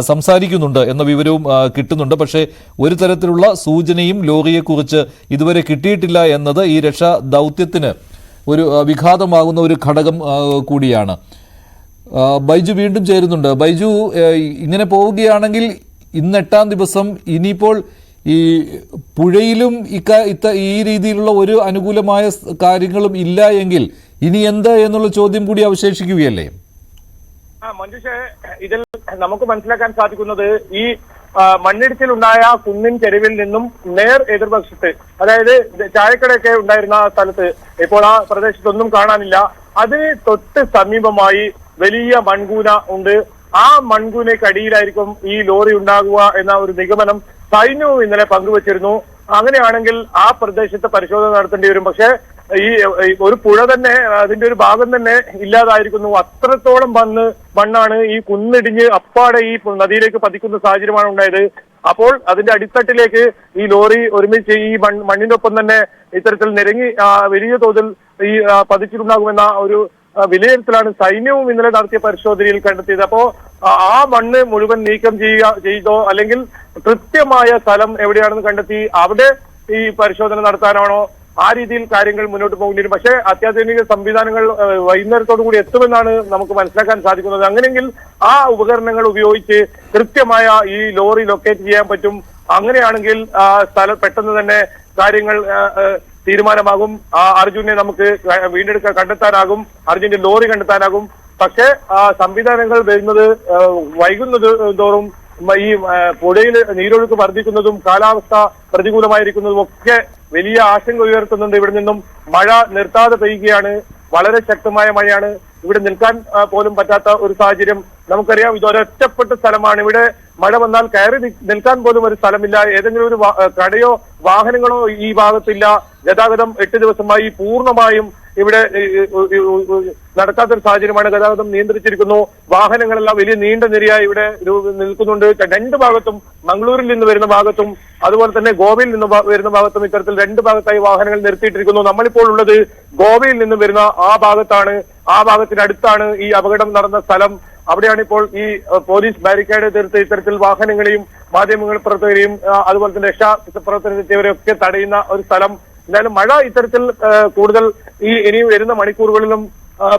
സംസാരിക്കുന്നുണ്ട് എന്ന വിവരവും കിട്ടുന്നുണ്ട്. പക്ഷേ ഒരു തരത്തിലുള്ള സൂചനയും ലോറിയെക്കുറിച്ച് ഇതുവരെ കിട്ടിയിട്ടില്ല എന്നത് ഈ രക്ഷാ ദൗത്യത്തിന് ഒരു വിഘാതമാകുന്ന ഒരു ഘടകം കൂടിയാണ്. ബൈജു വീണ്ടും ചേരുന്നുണ്ട്. ബൈജു, ഇങ്ങനെ പോവുകയാണെങ്കിൽ ഇന്ന് 8ാം ദിവസം, ഇനിയിപ്പോൾ ഈ പുഴയിലും ഈ രീതിയിലുള്ള ഒരു അനുകൂലമായ കാര്യങ്ങളും ഇല്ല എങ്കിൽ ഇനി എന്ത് എന്നുള്ള ചോദ്യം കൂടി അവശേഷിക്കുകയല്ലേ? മഞ്ജുഷേ, ഇതിൽ നമുക്ക് മനസ്സിലാക്കാൻ സാധിക്കുന്നത് ഈ മണ്ണിടിച്ചിലുണ്ടായ കുന്നിൻ ചെരുവിൽ നിന്നും നേർ എതിർവശത്ത്, അതായത് ചായക്കടയൊക്കെ ഉണ്ടായിരുന്ന ആ സ്ഥലത്ത് ഇപ്പോൾ ആ പ്രദേശത്തൊന്നും കാണാനില്ല. അതിന് തൊട്ട് സമീപമായി വലിയ മൺകൂന ഉണ്ട്. ആ മൺകൂനയ്ക്കടിയിലായിരിക്കും ഈ ലോറി ഉണ്ടാകുക എന്ന ഒരു നിഗമനം സൈന്യവും ഇന്നലെ പങ്കുവച്ചിരുന്നു. അങ്ങനെയാണെങ്കിൽ ആ പ്രദേശത്ത് പരിശോധന നടത്തേണ്ടി വരും. പക്ഷേ ഒരു പുഴ തന്നെ അതിന്റെ ഒരു ഭാഗം തന്നെ ഇല്ലാതായിരിക്കുന്നു. അത്രത്തോളം മണ്ണാണ് ഈ കുന്നിടിഞ്ഞ് അപ്പാടെ ഈ നദിയിലേക്ക് പതിക്കുന്ന സാഹചര്യമാണ് ഉണ്ടായത്. അപ്പോൾ അതിന്റെ അടിത്തട്ടിലേക്ക് ഈ ലോറി ഒരുമിച്ച് ഈ മണ്ണിനൊപ്പം തന്നെ ഇത്തരത്തിൽ നിരങ്ങി വലിയ തോതിൽ ഈ പതിച്ചിട്ടുണ്ടാകുമെന്ന ഒരു വിലയിരുത്തലാണ് സൈന്യവും ഇന്നലെ നടത്തിയ പരിശോധനയിൽ കണ്ടെത്തിയത്. അപ്പോ ആ മണ്ണ് മുഴുവൻ നീക്കം ചെയ്തോ അല്ലെങ്കിൽ കൃത്യമായ സ്ഥലം എവിടെയാണെന്ന് കണ്ടെത്തി അവിടെ ഈ പരിശോധന നടത്താനാണോ ആ രീതിയിൽ കാര്യങ്ങൾ മുന്നോട്ട് പോകേണ്ടി വരും. പക്ഷേ അത്യാധുനിക സംവിധാനങ്ങൾ വൈകുന്നേരത്തോടു കൂടി എത്തുമെന്നാണ് നമുക്ക് മനസ്സിലാക്കാൻ സാധിക്കുന്നത്. അങ്ങനെയെങ്കിൽ ആ ഉപകരണങ്ങൾ ഉപയോഗിച്ച് കൃത്യമായ ഈ ലോറി ലൊക്കേറ്റ് ചെയ്യാൻ പറ്റും. അങ്ങനെയാണെങ്കിൽ സ്ഥലം പെട്ടെന്ന് തന്നെ കാര്യങ്ങൾ തീരുമാനമാകും. അർജുനെ നമുക്ക് കണ്ടെത്താനാകും, അർജുന്റെ ലോറി കണ്ടെത്താനാകും. പക്ഷേ സംവിധാനങ്ങൾ വരുന്നത് വൈകുന്നത് തോറും ഈ പുഴയിൽ നീരൊഴുക്ക് വർദ്ധിക്കുന്നതും കാലാവസ്ഥ പ്രതികൂലമായിരിക്കുന്നതും ഒക്കെ വലിയ ആശങ്ക ഉയർത്തുന്നുണ്ട്. ഇവിടെ നിന്നും മഴ നിർത്താതെ പെയ്യുകയാണ്. വളരെ ശക്തമായ മഴയാണ്. ഇവിടെ നിൽക്കാൻ പോലും പറ്റാത്ത ഒരു സാഹചര്യം. നമുക്കറിയാം, ഇതൊരൊറ്റപ്പെട്ട സ്ഥലമാണ്. ഇവിടെ മഴ വന്നാൽ കയറി നിൽക്കാൻ പോലും ഒരു സ്ഥലമില്ല. ഏതെങ്കിലും ഒരു കടയോ വാഹനങ്ങളോ ഈ ഭാഗത്തില്ല. ഗതാഗതം 8 ദിവസമായി പൂർണ്ണമായും ഇവിടെ നടക്കാത്തൊരു സാഹചര്യമാണ്. ഗതാഗതം നിയന്ത്രിച്ചിരിക്കുന്നു. വാഹനങ്ങളെല്ലാം വലിയ നീണ്ട നിരയായി ഇവിടെ നിൽക്കുന്നുണ്ട്. രണ്ട് ഭാഗത്തും, മംഗളൂരിൽ നിന്ന് വരുന്ന ഭാഗത്തും അതുപോലെ തന്നെ ഗോവയിൽ നിന്ന് വരുന്ന ഭാഗത്തും ഇത്തരത്തിൽ രണ്ട് ഭാഗത്തായി വാഹനങ്ങൾ നിർത്തിയിട്ടിരിക്കുന്നു. നമ്മളിപ്പോൾ ഉള്ളത് ഗോവയിൽ നിന്ന് വരുന്ന ആ ഭാഗത്താണ്. ആ ഭാഗത്തിനടുത്താണ് ഈ അപകടം നടന്ന സ്ഥലം. അവിടെയാണ് ഇപ്പോൾ ഈ പോലീസ് ബാരിക്കേഡ് തീർത്ത് ഇത്തരത്തിൽ വാഹനങ്ങളെയും മാധ്യമങ്ങൾ പ്രവർത്തകരെയും അതുപോലെ തന്നെ രക്ഷാപ്രവർത്തനത്തെവരെയൊക്കെ തടയുന്ന ഒരു സ്ഥലം. എന്തായാലും മഴ ഇത്തരത്തിൽ കൂടുതൽ ഇനിയും വരുന്ന മണിക്കൂറുകളിലും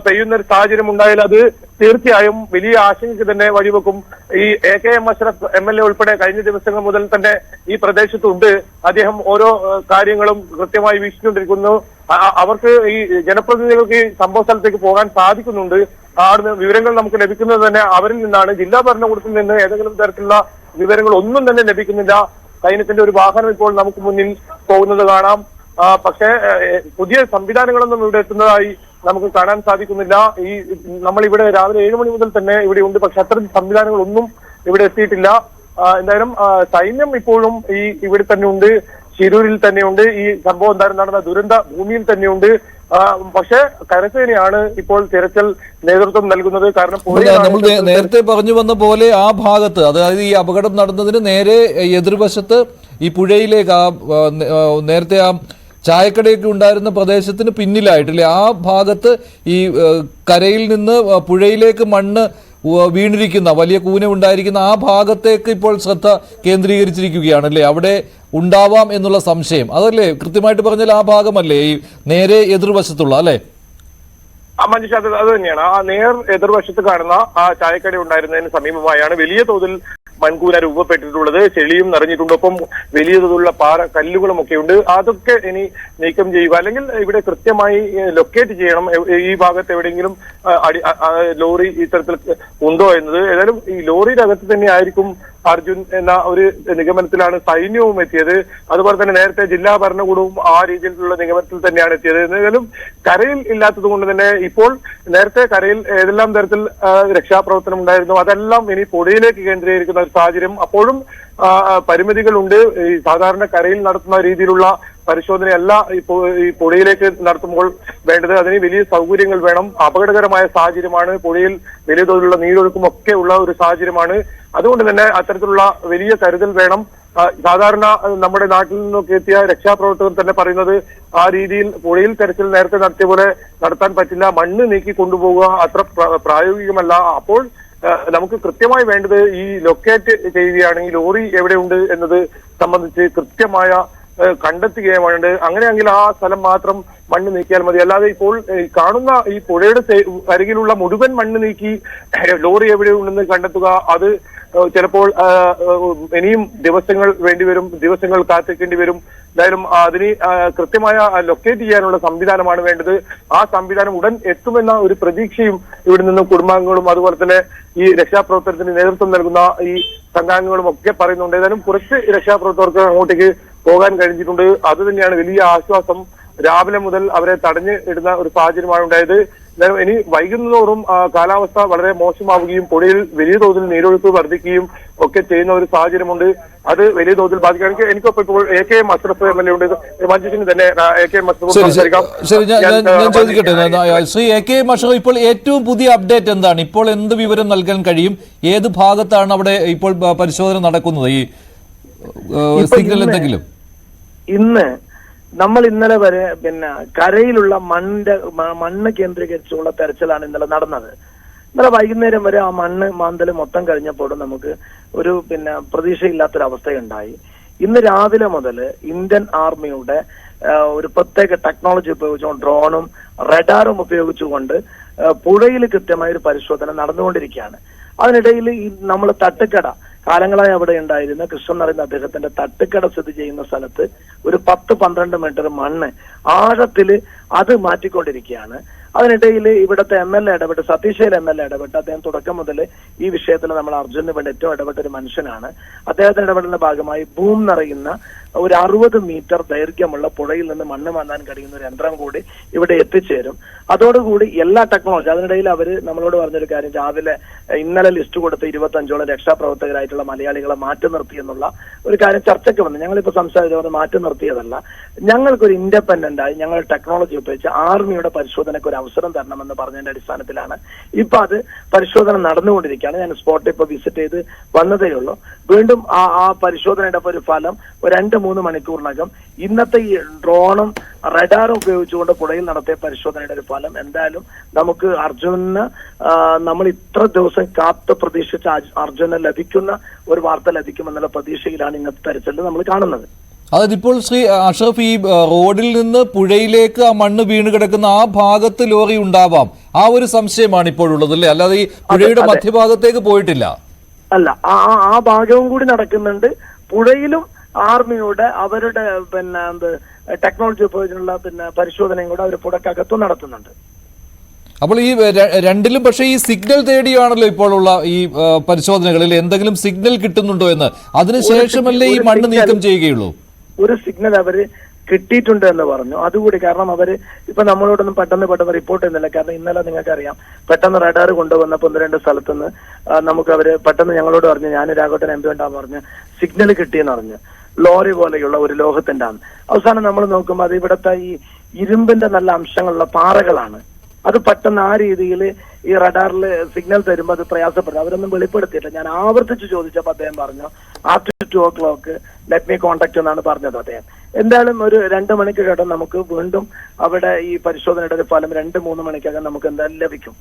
പെയ്യുന്ന ഒരു സാഹചര്യം ഉണ്ടായാൽ അത് തീർച്ചയായും വലിയ ആശങ്കയ്ക്ക് തന്നെ വഴിവെക്കും. ഈ AK അഷ്റഫ് MLA ഉൾപ്പെടെ കഴിഞ്ഞ ദിവസങ്ങൾ മുതൽ തന്നെ ഈ പ്രദേശത്തുണ്ട്. അദ്ദേഹം ഓരോ കാര്യങ്ങളും കൃത്യമായി വീക്ഷിച്ചുകൊണ്ടിരിക്കുന്നു. അവർക്ക് ഈ ജനപ്രതിനിധികൾക്ക് ഈ സംഭവ സ്ഥലത്തേക്ക് പോകാൻ സാധിക്കുന്നുണ്ട്. അവിടുന്ന് വിവരങ്ങൾ നമുക്ക് ലഭിക്കുന്നത് തന്നെ അവരിൽ നിന്നാണ്. ജില്ലാ ഭരണകൂടത്തിൽ നിന്ന് ഏതെങ്കിലും തരത്തിലുള്ള വിവരങ്ങൾ ഒന്നും തന്നെ ലഭിക്കുന്നില്ല. സൈന്യത്തിന്റെ ഒരു വാഹനം ഇപ്പോൾ നമുക്ക് മുന്നിൽ പോകുന്നത് കാണാം. പക്ഷേ പുതിയ സംവിധാനങ്ങളൊന്നും ഇവിടെ എത്തുന്നതായി നമുക്ക് കാണാൻ സാധിക്കുന്നില്ല. നമ്മളിവിടെ രാവിലെ 7 മണി മുതൽ തന്നെ ഇവിടെ ഉണ്ട്. പക്ഷെ അത്തരം സംവിധാനങ്ങളൊന്നും ഇവിടെ എത്തിയിട്ടില്ല. എന്തായാലും സൈന്യം ഇപ്പോഴും ഇവിടെ തന്നെ ഉണ്ട്, ശിരൂരിൽ തന്നെയുണ്ട്. ഈ സംഭവം നടന്ന ദുരന്ത ഭൂമിയിൽ തന്നെയുണ്ട്. പക്ഷെ കരസേനയാണ് ഇപ്പോൾ തിരച്ചിൽ നേതൃത്വം നൽകുന്നത്. കാരണം നമ്മൾ നേരത്തെ പറഞ്ഞു വന്ന പോലെ ആ ഭാഗത്ത്, അതായത് ഈ അപകടം നടന്നതിന് നേരെ എതിർവശത്ത് ഈ പുഴയിലേക്ക് നേരത്തെ ആ ചായക്കടയൊക്കെ ഉണ്ടായിരുന്ന പ്രദേശത്തിന് പിന്നിലായിട്ടില്ലേ, ആ ഭാഗത്ത് ഈ കരയിൽ നിന്ന് പുഴയിലേക്ക് മണ്ണ് വീണിരിക്കുന്ന വലിയ കൂന ഉണ്ടായിരിക്കുന്ന ആ ഭാഗത്തേക്ക് ഇപ്പോൾ ശ്രദ്ധ കേന്ദ്രീകരിച്ചിരിക്കുകയാണല്ലേ. അവിടെ ഉണ്ടാവാം എന്നുള്ള സംശയം അതല്ലേ, കൃത്യമായിട്ട് പറഞ്ഞാൽ ആ ഭാഗമല്ലേ ഈ നേരെ എതിർവശത്തുള്ള അല്ലേ? മഞ്ജുഷ, അത് തന്നെയാണ്. ആ നേർ എതിർവശത്ത് കാണുന്ന ആ ചായക്കട ഉണ്ടായിരുന്നതിന് സമീപമായാണ് വലിയ തോതിൽ മൺകൂന രൂപപ്പെട്ടിട്ടുള്ളത്. ചെളിയും നിറഞ്ഞിട്ടുണ്ട്. ഒപ്പം വലിയ തോതിലുള്ള കല്ലുകളും ഒക്കെ ഉണ്ട്. അതൊക്കെ ഇനി നീക്കം ചെയ്യുക, അല്ലെങ്കിൽ ഇവിടെ കൃത്യമായി ലൊക്കേറ്റ് ചെയ്യണം ഈ ഭാഗത്ത് എവിടെയെങ്കിലും ലോറി ഇത്തരത്തിൽ ഉണ്ടോ എന്നത്. ഏതായാലും ഈ ലോറിയുടെ അകത്ത് തന്നെ ആയിരിക്കും അർജുൻ എന്ന ഒരു നിഗമനത്തിലാണ് സൈന്യവും എത്തിയത്. അതുപോലെ തന്നെ നേരത്തെ ജില്ലാ ഭരണകൂടവും ആ രീതിയിലുള്ള നിഗമനത്തിൽ തന്നെയാണ് എത്തിയത്. എന്നാലും കരയിൽ ഇല്ലാത്തത് കൊണ്ട് തന്നെ ഇപ്പോൾ നേരത്തെ കരയിൽ ഏതെല്ലാം തരത്തിൽ രക്ഷാപ്രവർത്തനം ഉണ്ടായിരുന്നു അതെല്ലാം ഇനി പുഴയിലേക്ക് കേന്ദ്രീകരിക്കുന്ന ഒരു സാഹചര്യം. അപ്പോഴും പരിമിതികളുണ്ട്. ഈ സാധാരണ കരയിൽ നടത്തുന്ന രീതിയിലുള്ള പരിശോധനയല്ല ഈ പുഴയിലേക്ക് നടത്തുമ്പോൾ വേണ്ടത്. അതിന് വലിയ സൗകര്യങ്ങൾ വേണം. അപകടകരമായ സാഹചര്യമാണ്. പുഴയിൽ വലിയ തോതിലുള്ള നീരൊഴുക്കും ഒക്കെ ഉള്ള ഒരു സാഹചര്യമാണ്. അതുകൊണ്ട് തന്നെ അത്തരത്തിലുള്ള വലിയ കരുതൽ വേണം. സാധാരണ നമ്മുടെ നാട്ടിൽ നിന്നൊക്കെ എത്തിയ രക്ഷാപ്രവർത്തകർ തന്നെ പറയുന്നത് ആ രീതിയിൽ പുഴയിൽ തെരച്ചിൽ നേരത്തെ നടത്തിയ പോലെ നടത്താൻ പറ്റില്ല. മണ്ണ് നീക്കി കൊണ്ടുപോകുക അത്ര പ്രായോഗികമല്ല. അപ്പോൾ നമുക്ക് കൃത്യമായി വേണ്ടത് ഈ ലൊക്കേറ്റ് ചെയ്യുകയാണ്. ഈ ലോറി എവിടെയുണ്ട് എന്നത് സംബന്ധിച്ച് കൃത്യമായ കണ്ടെത്തുകയാണ് വേണ്ടത്. അങ്ങനെയെങ്കിൽ ആ സ്ഥലം മാത്രം മണ്ണ് നീക്കിയാൽ മതി. അല്ലാതെ ഇപ്പോൾ കാണുന്ന ഈ പുഴയുടെ അരികിലുള്ള മുഴുവൻ മണ്ണ് നീക്കി ലോറി എവിടെയുണ്ടെന്ന് കണ്ടെത്തുക, അത് ചിലപ്പോൾ ഇനിയും ദിവസങ്ങൾ വേണ്ടിവരും, ദിവസങ്ങൾ കാത്തിരിക്കേണ്ടി വരും. എന്തായാലും അതിന് കൃത്യമായ ലൊക്കേറ്റ് ചെയ്യാനുള്ള സംവിധാനമാണ് വേണ്ടത്. ആ സംവിധാനം ഉടൻ എത്തുമെന്ന ഒരു പ്രതീക്ഷയും ഇവിടെ നിന്നും കുടുംബാംഗങ്ങളും അതുപോലെ തന്നെ ഈ രക്ഷാപ്രവർത്തനത്തിന് നേതൃത്വം നൽകുന്ന ഈ സംഘാംഗങ്ങളും ഒക്കെ പറയുന്നുണ്ട്. ഏതായാലും കുറച്ച് രക്ഷാപ്രവർത്തകർക്ക് അങ്ങോട്ടേക്ക് പോകാൻ കഴിഞ്ഞിട്ടുണ്ട്. അത് തന്നെയാണ് വലിയ ആശ്വാസം. രാവിലെ മുതൽ അവരെ തടഞ്ഞു ഇടുന്ന ഒരു സാഹചര്യമാണ് ഉണ്ടായത്. ഇനി വൈകുന്നതോറും കാലാവസ്ഥ വളരെ മോശമാവുകയും പുഴയിൽ വലിയ തോതിൽ നീരൊഴുക്ക് വർദ്ധിക്കുകയും ഒക്കെ ചെയ്യുന്ന ഒരു സാഹചര്യമുണ്ട്. അത് വലിയ തോതിൽ ബാധിക്കുകയാണെങ്കിൽ എനിക്കൊപ്പം ഇപ്പോൾ AK അഷ്റഫ് MLA ഉണ്ട്. മഞ്ജുഷിന് തന്നെ AK അഷ്റഫ് സംസാരിക്കാം. ശരി, ഞാൻ ചോദിക്കട്ടെ ശ്രീ AK അഷ്റഫ്, ഇപ്പോൾ ഏറ്റവും പുതിയ അപ്ഡേറ്റ് എന്താണ്? ഇപ്പോൾ എന്ത് വിവരം നൽകാൻ കഴിയും? ഏത് ഭാഗത്താണ് അവിടെ ഇപ്പോൾ പരിശോധന നടക്കുന്നത്? ഈ സിഗ്നൽ എന്തെങ്കിലും? ഇന്ന് നമ്മൾ ഇന്നലെ വരെ കരയിലുള്ള മണ്ണ് കേന്ദ്രീകരിച്ചുള്ള തെരച്ചിലാണ് ഇന്നലെ നടന്നത്. ഇന്നലെ വൈകുന്നേരം വരെ ആ മണ്ണ് മാന്തൽ മൊത്തം കഴിഞ്ഞപ്പോഴും നമുക്ക് ഒരു പ്രതീക്ഷയില്ലാത്തൊരവസ്ഥയുണ്ടായി. ഇന്ന് രാവിലെ മുതൽ ഇന്ത്യൻ ആർമിയുടെ ഒരു പ്രത്യേക ടെക്നോളജി ഉപയോഗിച്ചുകൊണ്ട് ഡ്രോണും റഡാറും ഉപയോഗിച്ചുകൊണ്ട് പുഴയിൽ കൃത്യമായ ഒരു പരിശോധന നടന്നുകൊണ്ടിരിക്കുകയാണ്. അതിനിടയിൽ ഈ നമ്മൾ തട്ടുകട കാലങ്ങളായി അവിടെ ഉണ്ടായിരുന്ന കൃഷ്ണൻ എന്ന് പറയുന്ന അദ്ദേഹത്തിന്റെ തട്ടുകട സ്ഥിതി ചെയ്യുന്ന സ്ഥലത്ത് ഒരു 10-12 മീറ്റർ മണ്ണ് ആഴത്തില് അത് മാറ്റിക്കൊണ്ടിരിക്കുകയാണ്. അതിനിടയിൽ ഇവിടുത്തെ MLA ഇടപെട്ട്, സതീശേൽ MLA ഇടപെട്ട്, അദ്ദേഹം തുടക്കം മുതൽ ഈ വിഷയത്തിൽ നമ്മൾ അർജുനന് വേണ്ടി ഏറ്റവും ഇടപെട്ട ഒരു മനുഷ്യനാണ്. അദ്ദേഹത്തിന്റെ ഇടപെടലിന്റെ ഭാഗമായി ബൂം നിറയുന്ന ഒരു 60 മീറ്റർ ദൈർഘ്യമുള്ള പുഴയിൽ നിന്ന് മണ്ണ് മാന്താൻ കഴിയുന്ന ഒരു യന്ത്രം കൂടി ഇവിടെ എത്തിച്ചേരും. അതോടുകൂടി എല്ലാ ടെക്നോളജി, അതിനിടയിൽ അവര് നമ്മളോട് പറഞ്ഞൊരു കാര്യം, രാവിലെ ഇന്നലെ ലിസ്റ്റ് കൊടുത്ത് 25ഓളം രക്ഷാപ്രവർത്തകരായിട്ടുള്ള മലയാളികളെ മാറ്റി നിർത്തി എന്നുള്ള ഒരു കാര്യം ചർച്ചയ്ക്ക് വന്നു. ഞങ്ങളിപ്പോ സംസാരിച്ചത് മാറ്റി നിർത്തിയതല്ല, ഞങ്ങൾക്കൊരു ഇൻഡിപെൻഡന്റ് ആയി ഞങ്ങൾ ടെക്നോളജി ഉപയോഗിച്ച് ആർമിയുടെ പരിശോധനയ്ക്ക് ഒരു അവസരം തരണമെന്ന് പറഞ്ഞതിന്റെ അടിസ്ഥാനത്തിലാണ് ഇപ്പൊ അത് പരിശോധന നടന്നുകൊണ്ടിരിക്കുകയാണ്. ഞാൻ സ്പോട്ടിൽ ഇപ്പൊ വിസിറ്റ് ചെയ്ത് വന്നതേ ഉള്ളൂ. വീണ്ടും ആ പരിശോധനയുടെ ഒരു ഫലം ഒരു 2-3 മണിക്കൂറിനകം ഇന്നത്തെ ഈ ഡ്രോണും റഡാറും ഉപയോഗിച്ചുകൊണ്ട് പുഴയിൽ നടത്തിയ പരിശോധനയുടെ ഒരു ഫലം എന്തായാലും നമുക്ക് അർജുനന്, നമ്മൾ ഇത്ര ദിവസം കാത്ത് പ്രതീക്ഷിച്ച അർജുനന് ലഭിക്കുന്ന ഒരു വാർത്ത ലഭിക്കുമെന്നുള്ള പ്രതീക്ഷയിലാണ് ഇന്നത്തെ തെരച്ചിൽ നമ്മൾ കാണുന്നത്. അതായത് ഇപ്പോൾ ശ്രീ അഷ്റഫ്, ഈ റോഡിൽ നിന്ന് പുഴയിലേക്ക് ആ മണ്ണ് വീണ് കിടക്കുന്ന ആ ഭാഗത്ത് ലോറി ഉണ്ടാവാം, ആ ഒരു സംശയമാണ് ഇപ്പോഴുള്ളത് അല്ലേ? അല്ലാതെ ഈ പുഴയുടെ മധ്യഭാഗത്തേക്ക് പോയിട്ടില്ല. അല്ല, ആ ഭാഗവും കൂടി നടക്കുന്നുണ്ട്. പുഴയിലും ആർമിയുടെ അവരുടെ ടെക്നോളജി ഉപയോഗിച്ചുള്ള പരിശോധനയും കൂടെ അവർ പുഴക്കകത്തും നടത്തുന്നുണ്ട്. അപ്പോൾ ഈ രണ്ടിലും പക്ഷേ ഈ സിഗ്നൽ തേടിയാണല്ലോ ഇപ്പോൾ ഉള്ള ഈ പരിശോധനകളിൽ എന്തെങ്കിലും സിഗ്നൽ കിട്ടുന്നുണ്ടോ എന്ന്, അതിനുശേഷമല്ലേ ഈ മണ്ണ് നീക്കം ചെയ്യുകയുള്ളൂ? ഒരു സിഗ്നൽ അവര് കിട്ടിയിട്ടുണ്ട് എന്ന് പറഞ്ഞു. അതുകൂടി കാരണം അവര് ഇപ്പൊ നമ്മളോടൊന്നും പെട്ടെന്ന് റിപ്പോർട്ട് ചെയ്യുന്നില്ല. കാരണം ഇന്നലെ നിങ്ങൾക്കറിയാം, പെട്ടെന്ന് റഡാർ കൊണ്ടുവന്നപ്പോൾ 1-2 സ്ഥലത്തുനിന്ന് നമുക്ക് അവര് പെട്ടെന്ന് ഞങ്ങളോട് പറഞ്ഞു, ഞാൻ രാഘവട്ടൻ MP ഉണ്ടാന്ന് പറഞ്ഞ് സിഗ്നൽ കിട്ടിയെന്ന് പറഞ്ഞു. ലോറി പോലെയുള്ള ഒരു ലോഹത്തിന്റെ ആണ്. അവസാനം നമ്മൾ നോക്കുമ്പോൾ അത് ഇവിടുത്തെ ഈ ഇരുമ്പിന്റെ നല്ല അംശങ്ങളുള്ള പാറകളാണ്. അത് പെട്ടെന്ന് ആ രീതിയിൽ ഈ റഡാറിൽ സിഗ്നൽ തരുമ്പോൾ അത് പ്രയാസപ്പെടും. അവരൊന്നും വെളിപ്പെടുത്തിയില്ല. ഞാൻ ആവർത്തിച്ച് ചോദിച്ചപ്പോൾ അദ്ദേഹം പറഞ്ഞു after 2 o'clock let me contact എന്നാണ് പറഞ്ഞത് അദ്ദേഹം. എന്തായാലും ഒരു 2 മണിക്കകം നമുക്ക് വീണ്ടും അവിടെ ഈ പരിശോധനയുടെ ഫലം 2-3 മണിക്കകം നമുക്ക് എന്തായാലും ലഭിക്കും.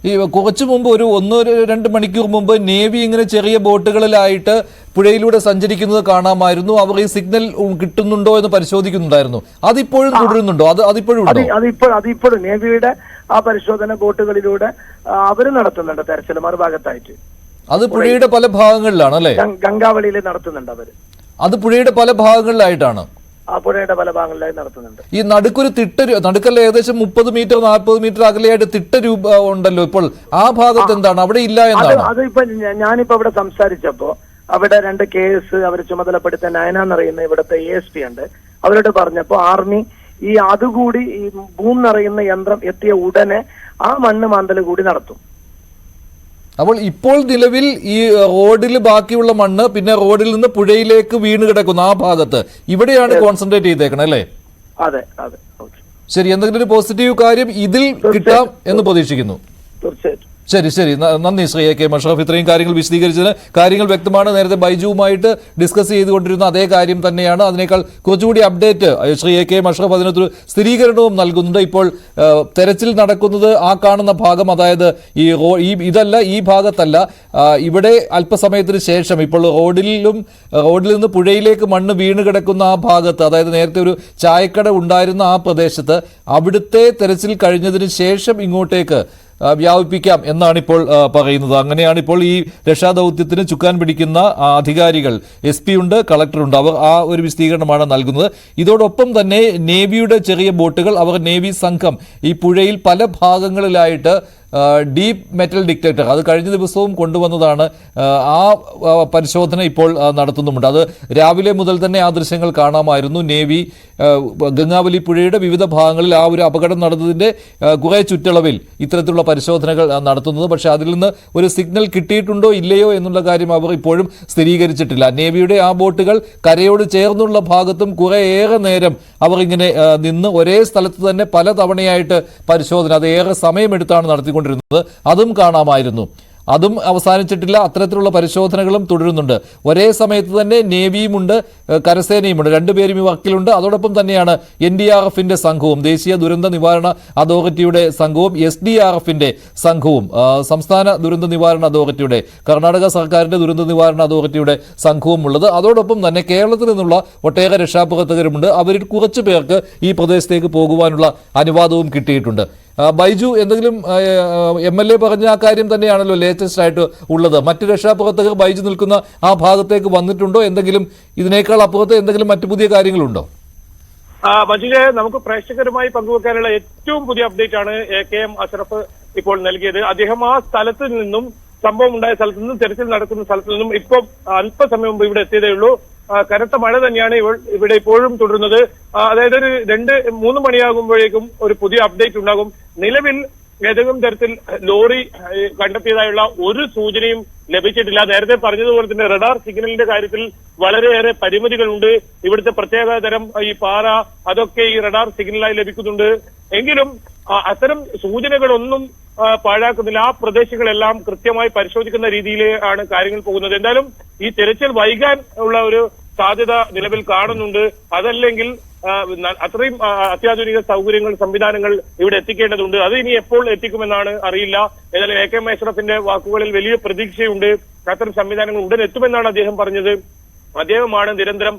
ഈ കുറച്ചു മുമ്പ് ഒരു 1-2 മണിക്കൂർ മുമ്പ് നേവി ഇങ്ങനെ ചെറിയ ബോട്ടുകളിലായിട്ട് പുഴയിലൂടെ സഞ്ചരിക്കുന്നത് കാണാമായിരുന്നു. അവർ ഈ സിഗ്നൽ കിട്ടുന്നുണ്ടോ എന്ന് പരിശോധിക്കുന്നുണ്ടായിരുന്നു. അതിപ്പോഴും തുടരുന്നുണ്ടോ? അതിപ്പോഴും അതിപ്പോഴും നേവിയുടെ ആ പരിശോധന ബോട്ടുകളിലൂടെ അവര് നടത്തുന്നുണ്ട് തെരച്ചിൽ മറുഭാഗത്തായിട്ട്. അത് പുഴയുടെ പല ഭാഗങ്ങളിലാണ് അല്ലെ? ഗംഗാവളിയിൽ നടത്തുന്നുണ്ട് അവര്. അത് പുഴയുടെ പല ഭാഗങ്ങളിലായിട്ടാണ്. ആ പുഴയുടെ പല ഭാഗങ്ങളിലായി നടത്തുന്നുണ്ട്. ഈ നടുക്കൊരു നടുക്കല്ല ഏകദേശം 30 മീറ്റർ 40 മീറ്റർ അകലെയായിട്ട് തിട്ട രൂപ ഉണ്ടല്ലോ. ഇപ്പോൾ ആ ഭാഗത്ത് എന്താണ്? അവിടെ ഇല്ല എന്നാണ്. അതിപ്പോ ഞാനിപ്പോ അവിടെ സംസാരിച്ചപ്പോ അവിടെ 2 കേസ് അവർ ചുമതലപ്പെടുത്തിയ നയന എന്നറിയുന്ന ഇവിടുത്തെ ASP ഉണ്ട്. അവരോട് പറഞ്ഞപ്പോ ആർമി ഈ അതുകൂടി ഈ ബൂം നിറയുന്ന യന്ത്രം എത്തിയ ഉടനെ ആ മണ്ണ് മാന്തൽ കൂടി നടത്തും. അപ്പോൾ ഇപ്പോൾ നിലവിൽ ഈ റോഡിൽ ബാക്കിയുള്ള മണ്ണ് പിന്നെ റോഡിൽ നിന്ന് പുഴയിലേക്ക് വീണ് കിടക്കുന്ന ആ ഭാഗത്ത് ഇവിടെയാണ് കോൺസെൻട്രേറ്റ് ചെയ്തേക്കണം അല്ലേ? അതെ. ശരി, എന്തെങ്കിലും ഒരു പോസിറ്റീവ് കാര്യം ഇതിൽ കിട്ടാം എന്ന് പ്രതീക്ഷിക്കുന്നു. തീർച്ചയായിട്ടും. ശരി, നന്ദി ശ്രീ AK അഷ്റഫ്. ഇത്രയും കാര്യങ്ങൾ വിശദീകരിച്ചതിന് കാര്യങ്ങൾ വ്യക്തമാണ്. നേരത്തെ ബൈജുവുമായിട്ട് ഡിസ്കസ് ചെയ്തുകൊണ്ടിരുന്ന അതേ കാര്യം തന്നെയാണ്. അതിനേക്കാൾ കുറച്ചുകൂടി അപ്ഡേറ്റ് ശ്രീ AK അഷ്റഫ് അതിനൊരു സ്ഥിരീകരണവും നൽകുന്നുണ്ട്. ഇപ്പോൾ തെരച്ചിൽ നടക്കുന്നത് ആ കാണുന്ന ഭാഗം, അതായത് ഇതല്ല, ഈ ഭാഗത്തല്ല, ഇവിടെ അല്പസമയത്തിന് ശേഷം ഇപ്പോൾ റോഡിൽ നിന്ന് പുഴയിലേക്ക് മണ്ണ് വീണ് കിടക്കുന്ന ആ ഭാഗത്ത്, അതായത് നേരത്തെ ഒരു ചായക്കട ഉണ്ടായിരുന്ന ആ പ്രദേശത്ത്, അവിടുത്തെ തെരച്ചിൽ കഴിഞ്ഞതിന് ശേഷം ഇങ്ങോട്ടേക്ക് വ്യാപിപ്പിക്കാം എന്നാണ് ഇപ്പോൾ പറയുന്നത്. അങ്ങനെയാണ് ഇപ്പോൾ ഈ രക്ഷാദൗത്യത്തിന് ചുക്കാൻ പിടിക്കുന്ന അധികാരികൾ, SP ഉണ്ട്, കളക്ടറുണ്ട്, അവർ ആ ഒരു വിശദീകരണമാണ് നൽകുന്നത്. ഇതോടൊപ്പം തന്നെ നേവിയുടെ ചെറിയ ബോട്ടുകൾ, അവർ നേവി സംഘം ഈ പുഴയിൽ പല ഭാഗങ്ങളിലായിട്ട് ഡീപ്പ് മെറ്റൽ ഡിറ്റക്ടർ അത് കഴിഞ്ഞ ദിവസവും കൊണ്ടുവന്നതാണ്. ആ പരിശോധന ഇപ്പോൾ നടത്തുന്നുമുണ്ട്. അത് രാവിലെ മുതൽ തന്നെ ആ ദൃശ്യങ്ങൾ കാണാമായിരുന്നു. നേവി ഗംഗാവലി പുഴയുടെ വിവിധ ഭാഗങ്ങളിൽ ആ ഒരു അപകടം നടന്നതിൻ്റെ കുറേ ചുറ്റളവിൽ ഇത്തരത്തിലുള്ള പരിശോധനകൾ നടത്തുന്നത്. പക്ഷേ അതിൽ നിന്ന് ഒരു സിഗ്നൽ കിട്ടിയിട്ടുണ്ടോ ഇല്ലയോ എന്നുള്ള കാര്യം അവർ ഇപ്പോഴും സ്ഥിരീകരിച്ചിട്ടില്ല. നേവിയുടെ ആ ബോട്ടുകൾ കരയോട് ചേർന്നുള്ള ഭാഗത്തും കുറേയേറെ നേരം അവർ ഇങ്ങനെ നിന്ന് ഒരേ സ്ഥലത്ത് തന്നെ പല തവണയായിട്ട് പരിശോധന അത് ഏറെ സമയമെടുത്താണ് നടത്തിക്കൊണ്ടിരുന്നത്. അതും കാണാമായിരുന്നു. അതും അവസാനിച്ചിട്ടില്ല. അത്തരത്തിലുള്ള പരിശോധനകളും തുടരുന്നുണ്ട്. ഒരേ സമയത്ത് തന്നെ നേവിയുമുണ്ട്, കരസേനയുമുണ്ട്, രണ്ടുപേരും ഈ വർക്കിലുണ്ട്. അതോടൊപ്പം തന്നെയാണ് NDRFിന്റെ സംഘവും, ദേശീയ ദുരന്ത നിവാരണ അതോറിറ്റിയുടെ സംഘവും, SDRFിന്റെ സംഘവും, സംസ്ഥാന ദുരന്ത നിവാരണ അതോറിറ്റിയുടെ, കർണാടക സർക്കാരിന്റെ ദുരന്ത നിവാരണ അതോറിറ്റിയുടെ സംഘവും ഉള്ളത്. അതോടൊപ്പം തന്നെ കേരളത്തിൽ നിന്നുള്ള ഒട്ടേറെ രക്ഷാപ്രവർത്തകരുമുണ്ട്. അവരിൽ കുറച്ചു പേർക്ക് ഈ പ്രദേശത്തേക്ക് പോകുവാനുള്ള അനുവാദവും കിട്ടിയിട്ടുണ്ട്. ബൈജു, എന്തെങ്കിലും MLA പറഞ്ഞ ആ കാര്യം തന്നെയാണല്ലോ ലേറ്റസ്റ്റ് ആയിട്ട് ഉള്ളത്. മറ്റ് രക്ഷാപ്രവർത്തകർ ബൈജു നിൽക്കുന്ന ആ ഭാഗത്തേക്ക് വന്നിട്ടുണ്ടോ? എന്തെങ്കിലും ഇതിനേക്കാൾ അപ്പുറത്ത് എന്തെങ്കിലും മറ്റു പുതിയ കാര്യങ്ങളുണ്ടോ? മജീദ്, നമുക്ക് പ്രേക്ഷകരുമായി പങ്കുവെക്കാനുള്ള ഏറ്റവും പുതിയ അപ്ഡേറ്റ് ആണ് AKM അഷ്റഫ് ഇപ്പോൾ നൽകിയത്. അദ്ദേഹം ആ സ്ഥലത്ത് നിന്നും, സംഭവം ഉണ്ടായ സ്ഥലത്ത് നിന്നും, തെരച്ചിൽ നടക്കുന്ന സ്ഥലത്ത് നിന്നും ഇപ്പോൾ അല്പസമയം മുമ്പ് ഇവിടെ എത്തിയതേ ഉള്ളൂ. കനത്ത മഴ തന്നെയാണ് ഇവിടെ ഇപ്പോഴും തുടരുന്നത്. അതായത് ഒരു 2-3 മണിയാകുമ്പോഴേക്കും ഒരു പുതിയ അപ്ഡേറ്റ് ഉണ്ടാകും. നിലവിൽ ഏതെങ്കിലും തരത്തിൽ ലോറി കണ്ടെത്തിയതായുള്ള ഒരു സൂചനയും ലഭിച്ചിട്ടില്ല. നേരത്തെ പറഞ്ഞതുപോലെ തന്നെ റഡാർ സിഗ്നലിന്റെ കാര്യത്തിൽ വളരെയേറെ പരിമിതികളുണ്ട്. ഇവിടുത്തെ പ്രത്യേക തരം ഈ പാറ അതൊക്കെ ഈ റഡാർ സിഗ്നലായി ലഭിക്കുന്നുണ്ട്. എങ്കിലും അത്തരം സൂചനകളൊന്നും പാഴാക്കുന്നില്ല. ആ പ്രദേശങ്ങളെല്ലാം കൃത്യമായി പരിശോധിക്കുന്ന രീതിയിലാണ് കാര്യങ്ങൾ പോകുന്നത്. എന്തായാലും ഈ തെരച്ചിൽ വൈകാൻ ഉള്ള ഒരു സാധ്യത നിലവിൽ കാണുന്നുണ്ട്. അതല്ലെങ്കിൽ അത്രയും അത്യാധുനിക സൗകര്യങ്ങൾ, സംവിധാനങ്ങൾ ഇവിടെ എത്തിക്കേണ്ടതുണ്ട്. അത് ഇനി എപ്പോൾ എത്തിക്കുമെന്നാണ് അറിയില്ല. ഏതായാലും AKM അഷ്റഫിന്റെ വാക്കുകളിൽ വലിയ പ്രതീക്ഷയുണ്ട്. അത്തരം സംവിധാനങ്ങൾ ഉടൻ എത്തുമെന്നാണ് അദ്ദേഹം പറഞ്ഞത്. അദ്ദേഹമാണ് നിരന്തരം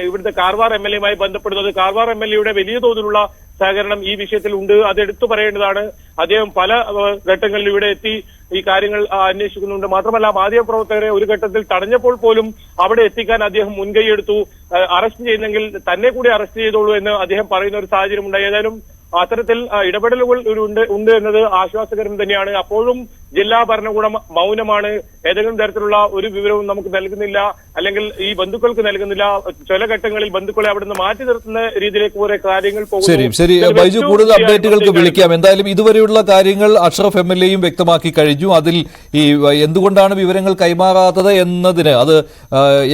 ഇവിടുത്തെ കാർവാർ MLA ബന്ധപ്പെടുന്നത്. കാർവാർ MLA വലിയ തോതിലുള്ള സഹകരണം ഈ വിഷയത്തിൽ ഉണ്ട്. അത് എടുത്തു പറയേണ്ടതാണ്. അദ്ദേഹം പല ഘട്ടങ്ങളിൽ ഇവിടെ എത്തി ഈ കാര്യങ്ങൾ അന്വേഷിക്കുന്നുണ്ട്. മാത്രമല്ല, മാധ്യമപ്രവർത്തകരെ ഒരു ഘട്ടത്തിൽ തടഞ്ഞപ്പോൾ പോലും അവിടെ എത്തിക്കാൻ അദ്ദേഹം മുൻകൈയെടുത്തു. അറസ്റ്റ് ചെയ്യുന്നെങ്കിൽ തന്നെ കൂടി അറസ്റ്റ് ചെയ്തോളൂ എന്ന് അദ്ദേഹം പറയുന്ന ഒരു സാഹചര്യം ഉണ്ടായി. ഏതായാലും അത്തരത്തിൽ ഇടപെടലുകൾ ഉണ്ട് എന്നത് ആശ്വാസകരം തന്നെയാണ്. അപ്പോഴും ജില്ലാ ഭരണകൂടം മൗനമാണ്. ഏതെങ്കിലും തരത്തിലുള്ള ഒരു വിവരവും നമുക്ക് നൽകുന്നില്ല, അല്ലെങ്കിൽ ഈ ബന്ധുക്കൾക്ക് നൽകുന്നില്ല. ചില ഘട്ടങ്ങളിൽ ബന്ധുക്കളെ അവിടുന്ന് മാറ്റി നിർത്തുന്ന രീതിയിലേക്ക് കുറെ കാര്യങ്ങൾ പോകുന്നു. ശരി ബൈജു, കൂടുതൽ അപ്ഡേറ്റുകൾക്ക് വിളിക്കാം. എന്തായാലും ഇതുവരെയുള്ള കാര്യങ്ങൾ അഷ്റഫ് MLAയും വ്യക്തമാക്കി കഴിഞ്ഞു. അതിൽ ഈ എന്തുകൊണ്ടാണ് വിവരങ്ങൾ കൈമാറാത്തത് എന്നതിന് അത്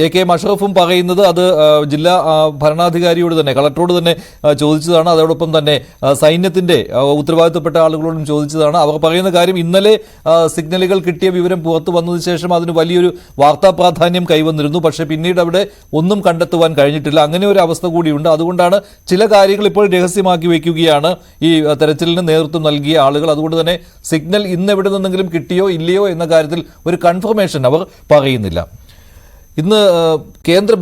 AKM അഷ്റഫും പറയുന്നത് അത് ജില്ലാ ഭരണാധികാരിയോട് തന്നെ, കളക്ടറോട് തന്നെ ചോദിച്ചതാണ്. അതോടൊപ്പം തന്നെ സൈന്യത്തിന്റെ ഉത്തരവാദിത്തപ്പെട്ട ആളുകളോടും ചോദിച്ചതാണ്. അവർ പറയുന്ന കാര്യം, ഇന്നലെ സിഗ്നലുകൾ കിട്ടിയ വിവരം പുറത്തു വന്നതിന് ശേഷം അതിന് വലിയൊരു വാർത്താ പ്രാധാന്യം കൈവന്നിരുന്നു. പക്ഷേ പിന്നീട് അവിടെ ഒന്നും കണ്ടെത്തുവാൻ കഴിഞ്ഞിട്ടില്ല. അങ്ങനെ ഒരു അവസ്ഥ കൂടിയുണ്ട്. അതുകൊണ്ടാണ് ചില കാര്യങ്ങൾ ഇപ്പോൾ രഹസ്യമാക്കി വയ്ക്കുകയാണ് ഈ തെരച്ചിലിന് നേതൃത്വം നൽകിയ ആളുകൾ. അതുകൊണ്ട് തന്നെ സിഗ്നൽ ഇന്ന് എവിടെ നിന്നെങ്കിലും കിട്ടിയോ ഇല്ലയോ എന്ന കാര്യത്തിൽ ഒരു കൺഫർമേഷൻ അവർ പറയുന്നില്ല. ഇന്ന് കേന്ദ്ര